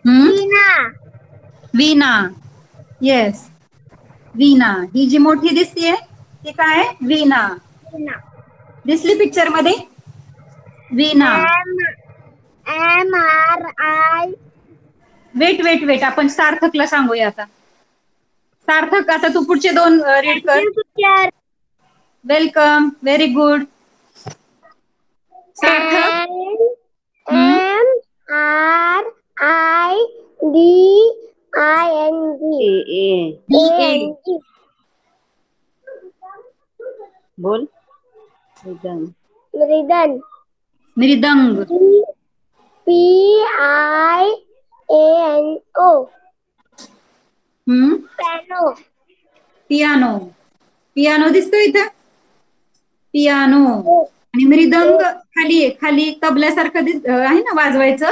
वीणा. वीणा. येस, वीणा. ही जी मोठी दिसतीये ती काय आहे? वीणा. दिसली पिक्चर मध्ये? वीणा. MRI. वेट आपण सार्थकला सांगूया आता. सार्थक, आता तू पुढचे दोन रीड कर. Welcome, very good. Sarthak. M R I D I N G. A. बोल. मृदंग. मृदंग. P I A N O. Piano. Piano. Piano दिसतो इथं. पियानो. आणि मृदंग खाली आहे, खाली तबल्यासारखं आहे ना वाजवायचं,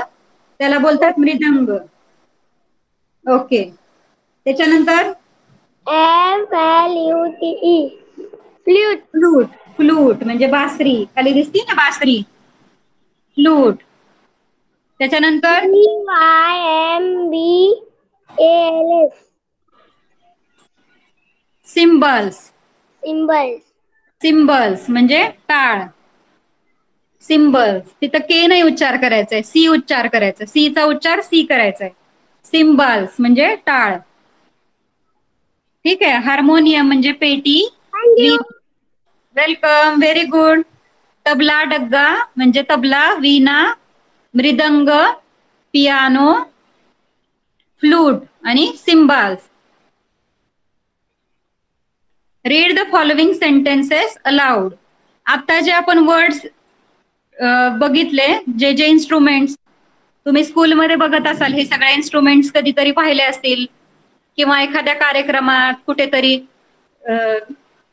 त्याला बोलतात मृदंग. ओके. त्याच्यानंतर FLUTE. फ्लूट. फ्लूट. फ्लूट म्हणजे बासरी, खाली दिसती ना बासरी, फ्लूट. त्याच्यानंतर CYMBALS. सिम्बल्स. Symbols. सिम्बल्स म्हणजे टाळ. सिम्बल्स. तिथं के नाही उच्चार करायचा आहे, सी उच्चार करायचा. सी चा उच्चार सी करायचा आहे. सिम्बल्स म्हणजे टाळ. ठीक आहे. हार्मोनियम म्हणजे पेटी. Thank you. Welcome. Very good. Tabla डग्गा म्हणजे तबला, वीणा, मृदंग, पियानो, फ्लूट आणि cymbals. Read the following sentences aloud. आता जे आपण वर्ड्स बघितले, जे जे इन्स्ट्रुमेंट्स तुम्ही स्कूलमध्ये बघत असाल, हे सगळे इन्स्ट्रुमेंट्स कधीतरी पाहिले असतील किंवा एखाद्या कार्यक्रमात कुठेतरी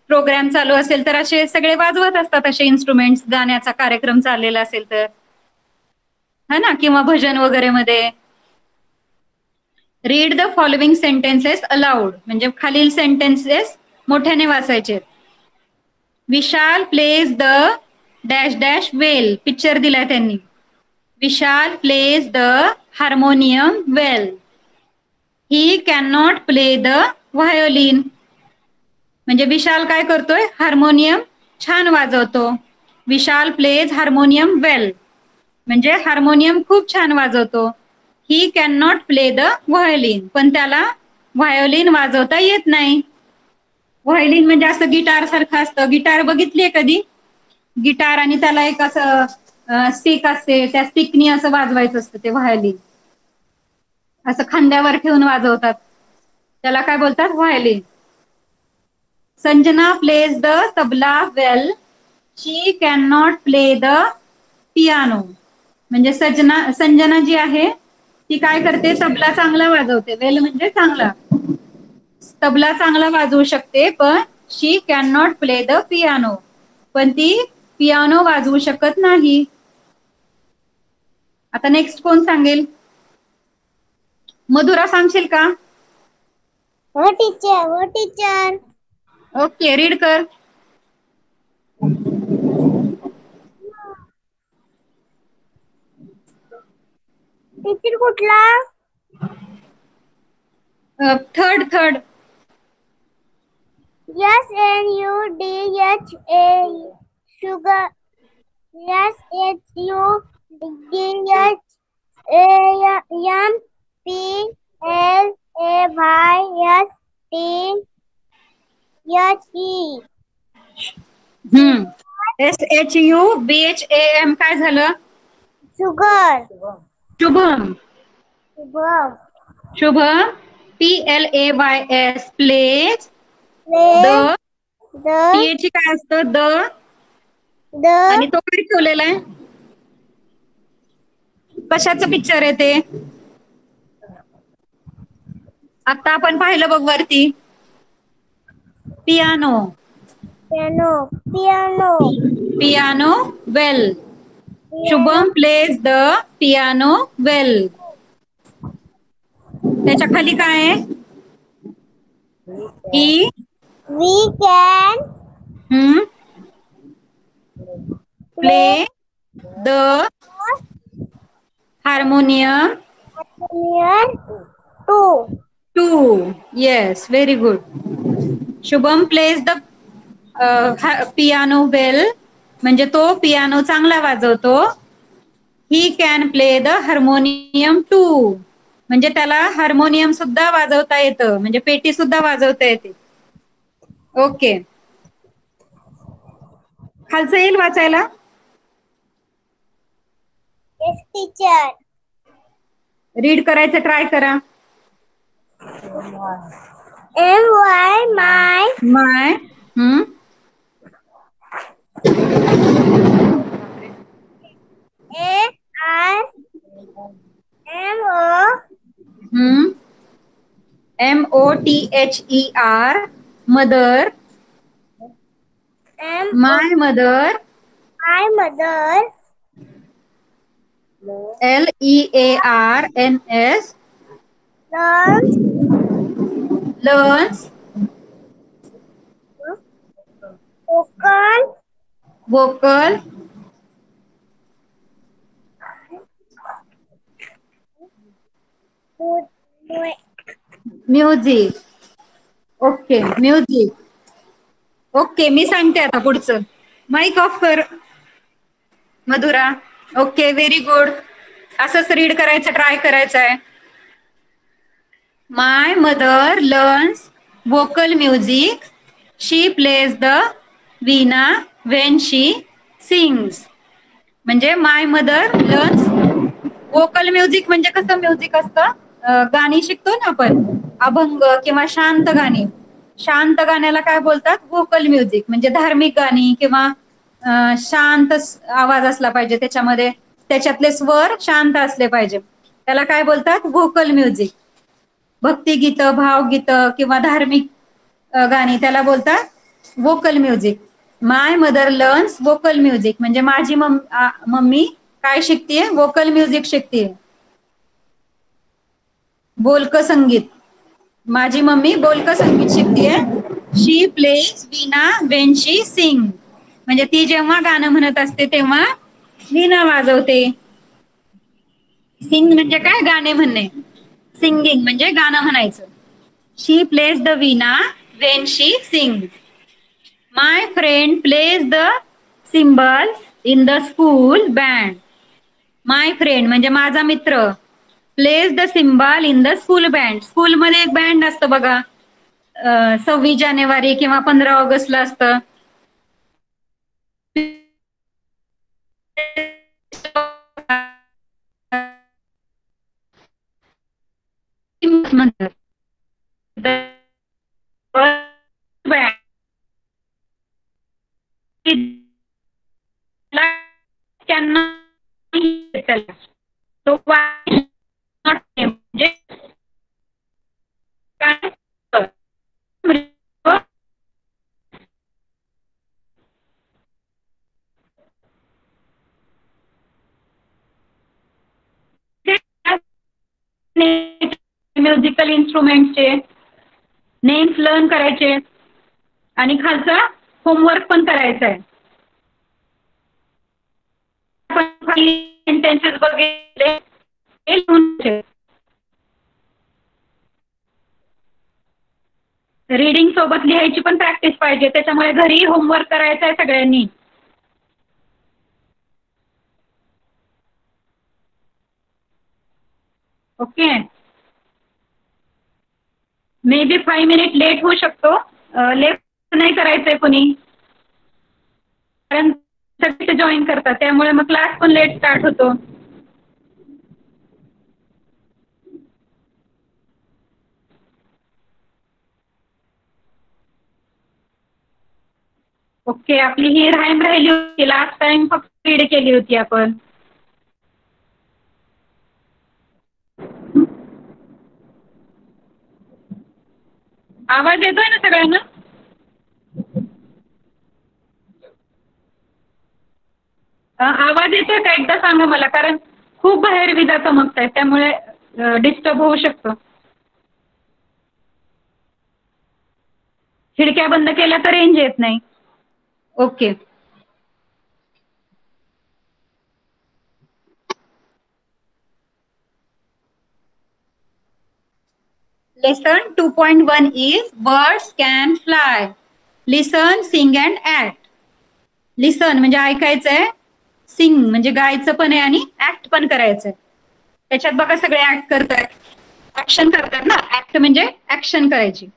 प्रोग्राम चालू असेल तर असे सगळे वाजवत असतात असे इन्स्ट्रुमेंट्स, गाण्याचा कार्यक्रम चाललेला असेल तर, है ना, किंवा भजन वगैरे मध्ये. Read the following sentences aloud म्हणजे खालील सेंटेन्सेस मोठ्याने वाचायचे. Vishal plays the dash dash well. Picture दिलाय त्यांनी. Vishal plays the harmonium well. He can not play the violin. म्हणजे विशाल काय करतोय, हार्मोनियम छान वाजवतो. विशाल प्लेज हार्मोनियम वेल म्हणजे हार्मोनियम खूप छान वाजवतो. He can not play the violin, पण त्याला व्हायोलिन वाजवता येत नाही. व्हायोलिन म्हणजे असं गिटार सारखं असतं. गिटार बघितलीये कधी? गिटार आणि त्याला एक असं स्टिक असते, त्या स्टिकनी असं वाजवायचं असतं ते व्हायोलिन. असं खांद्यावर ठेवून वाजवतात, त्याला काय बोलतात, violin. Sanjana plays the tabla well. She can not play the piano. म्हणजे संजना जी आहे ती काय करते, तबला चांगला वाजवते. वेल म्हणजे चांगला, तबला चांगला वाजवू शकते, पण she can not play the piano, पण ती पियानो वाजवू शकत नाही. आता नेक्स्ट कोण सांगेल? मधुरा सांगशील का? हो टीचर. ओके, रीड कर. टीचर कुठला? थर्ड. SNUDHA. sugar. SHUBHAM काय झालं? Sugar. Shubham. Shubham PLAYS plays the. ची काय असतं, द, आणि तो काय ठेवलेला आहे, कशाचं पिक्चर आहे ते? आता आपण पाहिलं बघ वरती, piano. Piano well. Shubham plays the piano well. त्याच्या खाली काय आहे? We can play the harmonium too. Yes, very good. Shubham plays the piano well म्हणजे तो पियानो चांगला वाजवतो. He can play the harmonium too म्हणजे त्याला हार्मोनियम सुद्धा वाजवता येतं, म्हणजे पेटी सुद्धा वाजवता येते. ओके, खालचं येईल वाचायला? teacher. रीड करायचं ट्राय करा. My my MOTHER mother. My mother. my mother LEARNS learns learns vocal vocal music. Okay music. Okay मी सांगते आता पुढचं. माईक ऑफ कर मधुरा. Okay very good. असंच रीड करायचं ट्राय करायचं आहे. My mother learns vocal music. She plays the veena when she sings. म्हणजे my mother learns vocal music म्हणजे कसं म्युझिक असतं, गाणी शिकतो ना आपण, अभंग किंवा शांत गाणी. शांत गाण्याला काय बोलतात, वोकल म्युझिक. म्हणजे धार्मिक गाणी किंवा शांत आवाज असला पाहिजे त्याच्यामध्ये, त्याच्यातले स्वर शांत असले पाहिजे, त्याला काय बोलतात, वोकल म्युझिक. भक्तिगीत, भावगीत किंवा धार्मिक गाणी त्याला बोलतात वोकल म्युझिक. माय मदर लर्न्स वोकल म्युझिक म्हणजे माझी मम्मी काय शिकतीये, वोकल म्युझिक शिकतीये, बोलकं संगीत. माझी मम्मी बोलकं संगीत शिकतीये. She plays veena when she sing म्हणजे ती जेव्हा गाणं म्हणत असते तेव्हा वीणा वाजवते. सिंग म्हणजे काय, गाणे म्हणणे. सिंगिंग म्हणजे गाणं म्हणायचं. शी plays the veena when she Singh. My friend plays the symbols in the school band. My friend म्हणजे माझा मित्र, plays the symbol in the school band. स्कूलमध्ये एक बँड असतं बघा, 26 जानेवारी किंवा 15 ऑगस्टला असतं. म्हणतात तो म्हणजे म्युझिकल इन्स्ट्रुमेंटचे नेम्स लर्न करायचे आणि खालचा होमवर्क पण करायचा आहे. सेंटेन्सेस बघितले, रीडिंग सोबत लिहायची पण प्रॅक्टिस पाहिजे, त्याच्यामुळे घरी होमवर्क करायचा आहे सगळ्यांनी. Okay, maybe 5 minute late होऊ शकतो. लेट नाही करायचंय कोणी, कारण सगळे जॉईन करतात, त्यामुळे मग क्लास पण लेट स्टार्ट होतो. ओके, आपली ही राईम राहिली होती लास्ट टाइम, फक्त रीड केली होती आपण. आवाज येतोय ना सगळ्यांना? आवाज येतोय का, एकदा सांगा मला, कारण खूप बाहेर विजा चमकतायत त्यामुळे डिस्टर्ब होऊ शकतो. खिडक्या बंद केल्या तर रेंज येत नाही. Okay, Lesson 2.1 is birds can fly. Listen, sing and act. Listen म्हणजे ऐकायचंय, सिंग म्हणजे गायचं पण आहे आणि ऍक्ट पण करायचंय. त्याच्यात बघा सगळे ऍक्ट करतायत, ऍक्शन करतात ना, ऍक्ट म्हणजे ऍक्शन करायची.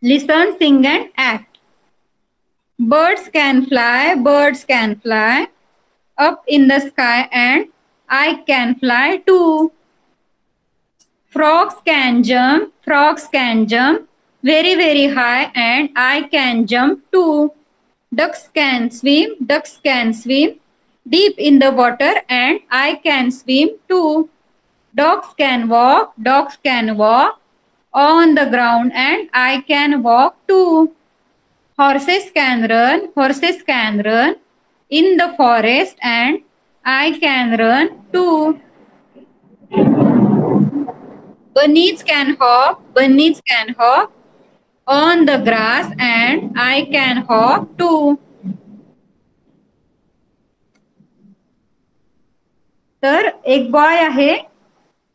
Listen, sing and act. Birds can fly, birds can fly up in the sky and I can fly too. Frogs can jump very, very high and I can jump too. Ducks can swim deep in the water and I can swim too. Dogs can walk on the ground and I can walk too. Horses can run in the forest and I can run too. Bunnies can hop on the grass and I can hop too. तर एक boy आहे,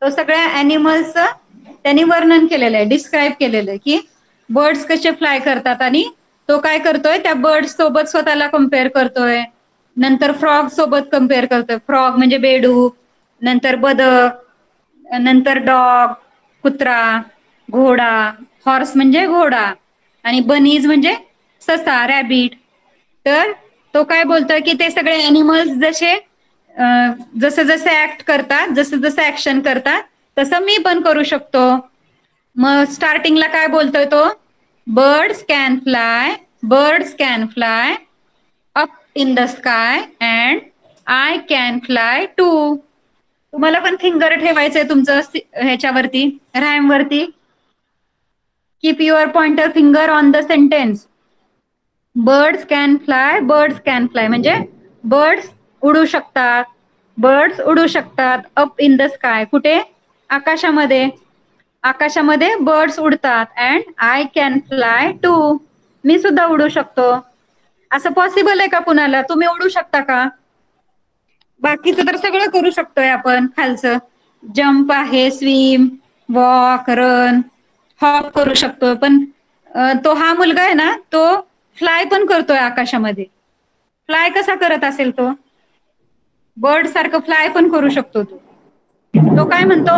तो सगळ्या अॅनिमल्सचं त्यांनी वर्णन केलेलं आहे, describe केलेलं आहे की बर्ड्स कसे फ्लाय करतात आणि तो काय करतोय त्या बर्ड्स सोबत स्वतःला कम्पेअर करतोय. नंतर फ्रॉग सोबत कम्पेअर करतोय. फ्रॉग म्हणजे बेडूक, नंतर बदक, नंतर डॉग कुत्रा, घोडा, हॉर्स म्हणजे घोडा आणि बनीज म्हणजे ससा रॅबिट. तर तो काय बोलतोय की ते सगळे अॅनिमल्स जसे जसे ऍक्ट करतात, जसे ऍक्शन करतात तसं मी पण करू शकतो. मग स्टार्टिंगला काय बोलतोय तो, birds can fly up in the sky and I can fly too. तुम्हाला पण फिंगर ठेवायचंय तुमचं ह्याच्यावरती, राईम वरती. Keep your pointer finger on the sentence. Birds can fly म्हणजे बर्ड्स उडू शकतात अप इन द स्काय. कुठे? आकाशामध्ये बर्ड्स उडतात. And I can fly too, मी सुद्धा उडू शकतो. असं पॉसिबल आहे का कुणाला? तुम्ही उडू शकता का? बाकीचं तर सगळं करू शकतोय आपण. खालचं जम्प आहे, स्विम, वॉक, रन, हॉप करू शकतो. पण तो हा मुलगा आहे ना, तो फ्लाय पण करतोय आकाशामध्ये. फ्लाय कसा करत असेल तो? बर्ड सारखं फ्लाय पण करू शकतो तो काय म्हणतो,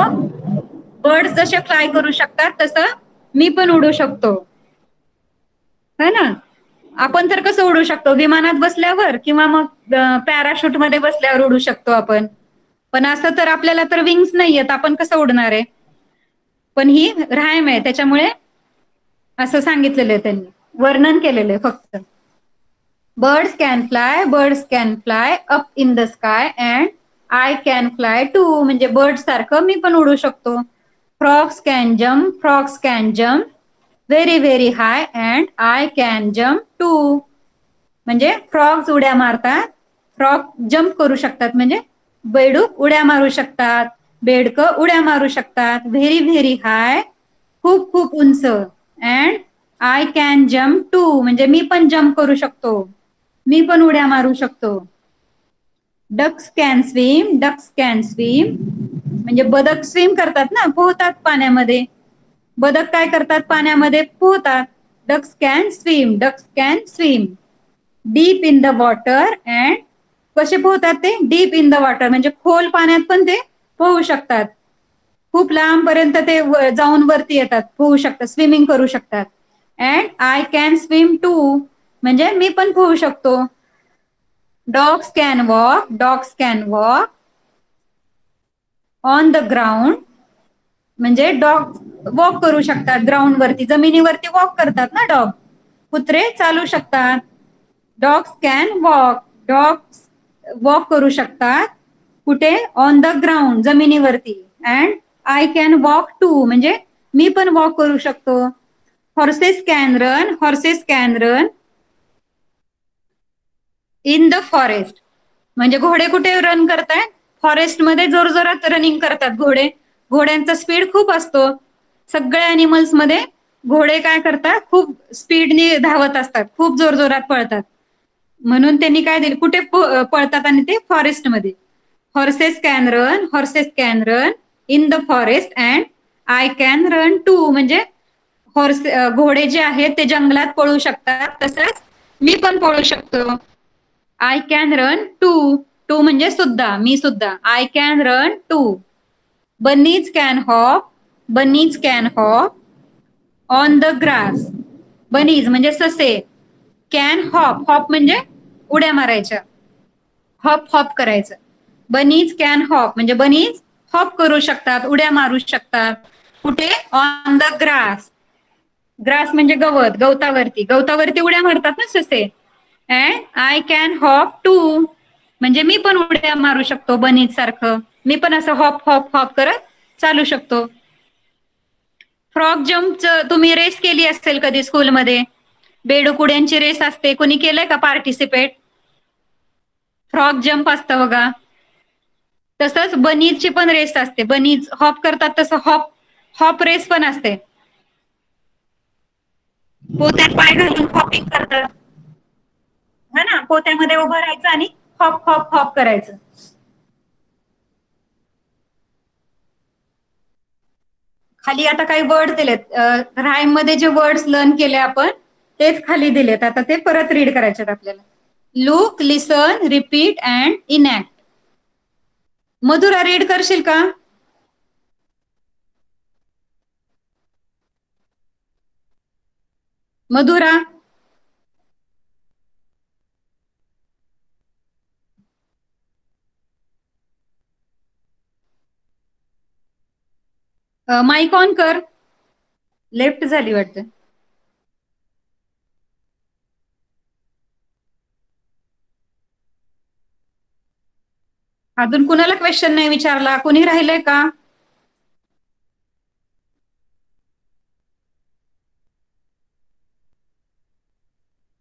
बर्ड्स जसे फ्लाय करू शकतात तसं मी पण उडू शकतो, है ना. आपण तर कसं उडू शकतो? विमानात बसल्यावर किंवा मग पॅराशूट मध्ये बसल्यावर उडू शकतो आपण. पण असं तर आपल्याला तर विंग्स नाहीयेत, आपण कसं उडणार आहे? पण ही राईम आहे त्याच्यामुळे असं सांगितलेलं आहे, त्यांनी वर्णन केलेलं आहे फक्त. Birds can fly up in the sky and I can fly too, म्हणजे बर्ड सारखं मी पण उडू शकतो. Frogs can jump very very high and I can jump too, म्हणजे फ्रॉग्स उड्या मारतात, फ्रॉग जम्प करू शकतात, म्हणजे बेडूक उड्या मारू शकतात, बेडकं उड्या मारू शकतात. व्हेरी व्हेरी हाय, खूप खूप उंच. And I can jump too, म्हणजे मी पण जम्प करू शकतो, मी पण उड्या मारू शकतो. डक्स कॅन स्विम म्हणजे बदक स्विम करतात ना, पोहतात पाण्यामध्ये. बदक काय करतात? पाण्यामध्ये पोहतात. Ducks can swim deep in the water. And कसे पोहतात ते? डीप इन द वॉटर, म्हणजे खोल पाण्यात पण ते पोहू शकतात. खूप लांब पर्यंत ते जाऊन वरती येतात, पोहू शकतात, स्विमिंग करू शकतात. And I can swim too, म्हणजे मी पण पोहू शकतो. Dogs can walk on the ground, म्हणजे डॉग वॉक करू शकतात ग्राउंड वरती, जमिनीवरती वॉक करतात ना डॉग. कुत्रे चालू शकतात. डॉग्स कॅन वॉक करू शकतात. कुठे? ऑन द ग्राउंड, जमिनीवरती. And I can walk too, म्हणजे मी पण वॉक करू शकतो. Horses can run in the forest, म्हणजे घोडे कुठे रन करतायत? फॉरेस्ट मध्ये जोरजोरात रनिंग करतात घोडे. घोड्यांचा स्पीड खूप असतो. सगळ्या अॅनिमल्स मध्ये घोडे काय करतात? खूप स्पीडने धावत असतात, खूप जोरजोरात पळतात. म्हणून त्यांनी काय दिले, कुठे पळतात? आणि ते फॉरेस्ट मध्ये. Horses can run in the forest and I can run too, म्हणजे घोडे जे आहेत ते जंगलात पळू शकतात, तसंच मी पण पळू शकतो. आय कॅन रन टू म्हणजे सुद्धा, मी सुद्धा. I can run too. Bunnies can hop on the grass. Bunnies म्हणजे ससे, कॅन हॉप, हॉप म्हणजे उड्या मारायच्या, हॉप हॉप करायचं. बनीज कॅन हॉप म्हणजे बनीज हॉप करू शकतात, उड्या मारू शकतात. कुठे? On the grass. ग्रास म्हणजे गवत, गवतावरती, गवतावरती उड्या मारतात ना ससे. And I can hop too म्हणजे मी पण उड्या मारू शकतो बनीज सारखं, मी पण असं हॉप हॉप हॉप करत चालू शकतो. फ्रॉग जम्पचं तुम्ही रेस केली असेल कधी स्कूलमध्ये, बेडूक उड्यांची रेस असते, कोणी केलंय का पार्टिसिपेट? फ्रॉग जम्प असतं बघा. तसंच बनीजची पण रेस असते, बनीज हॉप करतात तसं हॉप हॉप रेस पण असते. पोत्यात पाय घालून हॉपिंग करतात हा ना, पोत्यामध्ये उभं राहायचं आणि हॉप हॉप हॉप करायचं. खाली आता काही वर्ड दिलेत, राईम मध्ये जे वर्ड्स लर्न केले आपण तेच खाली दिलेत, आता ते परत रीड करायचे आपल्याला. Look, listen, repeat and enact. Madhura read करशील का? मधुरा. माईक ऑन कर. लेफ्ट झाली वाटतं. अजून कुणाला क्वेश्चन नाही विचारला? कोणी राहिलंय का?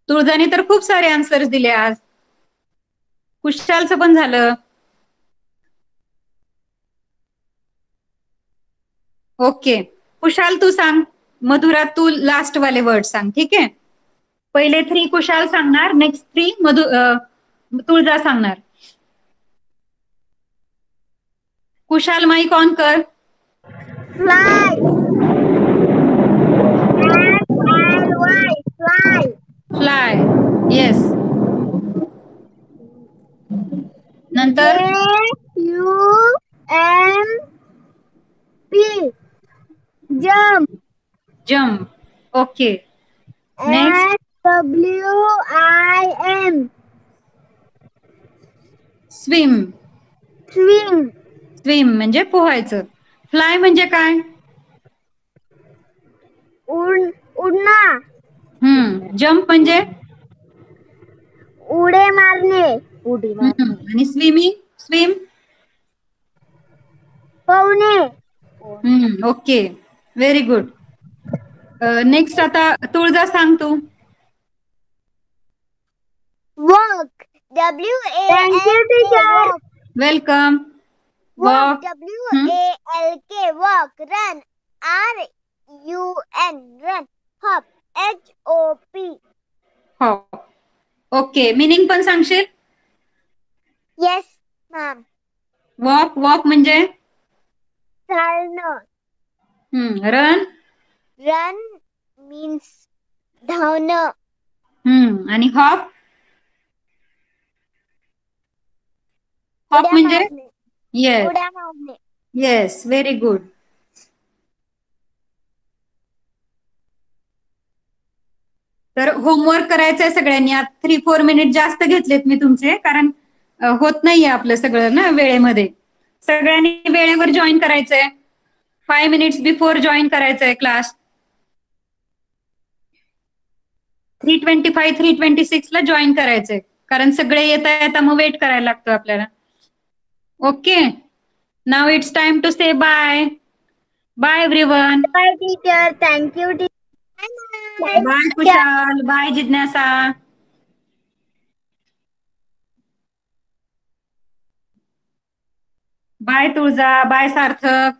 तुळजाने तर खूप सारे आन्सर्स दिले आज. कुशालचं पण झालं. ओके कुशाल तू सांग, मधुरा तू लास्ट वाले वर्ड सांग, ठीक आहे? पहिले 3 कुशाल सांगणार, नेक्स्ट 3 तुळजा सांगणार. कुशाल माईक ऑन कर. Fly. F-L-Y. Fly. Fly. Yes. नंतर J-U-M-P. Jump. Jump. Okay next. S-W-I-M. Swim. Swim. Swim म्हणजे पोहायचं. फ्लाय म्हणजे काय? उडना. जम्प म्हणजे उडे मारणे. उडी मारणे. आणि स्विमिंग, स्विम. पोहणे. Okay very good. नेक्स्ट आता तुळजा सांग तू. Walk. W-A-L-K. Thank you, teacher. Welcome. Walk. Walk. W-A-L-K. Walk. Run. R-U-N. Run. Hop. H-O-P. हो. ओके मिनिंग पण सांगशील? Yes, ma'am. वॉक, वॉक म्हणजे चालणं. रन. Run means धावणं. आणि हॉप, हॉप उड्या म्हणजे मारणे. येस उड्या मारणे. Yes very good. तर होमवर्क करायचं आहे सगळ्यांनी. आज 3-4 मिनिट जास्त घेतलेत मी तुमचे, कारण होत नाहीये आपलं सगळं ना वेळेमध्ये. सगळ्यांनी वेळेवर जॉईन करायचंय, 5 मिनिट्स बिफोर जॉईन करायचंय क्लास. 3:25 3:26 ला जॉईन करायचंय, कारण सगळे येता येता मग वेट करायला लागतो आपल्याला. Okay now it's time to say bye. Bye everyone. Bye, teacher. Thank you, teacher. Bye Kushal, bye जिज्ञासा. बाय तुळजा, बाय सार्थक.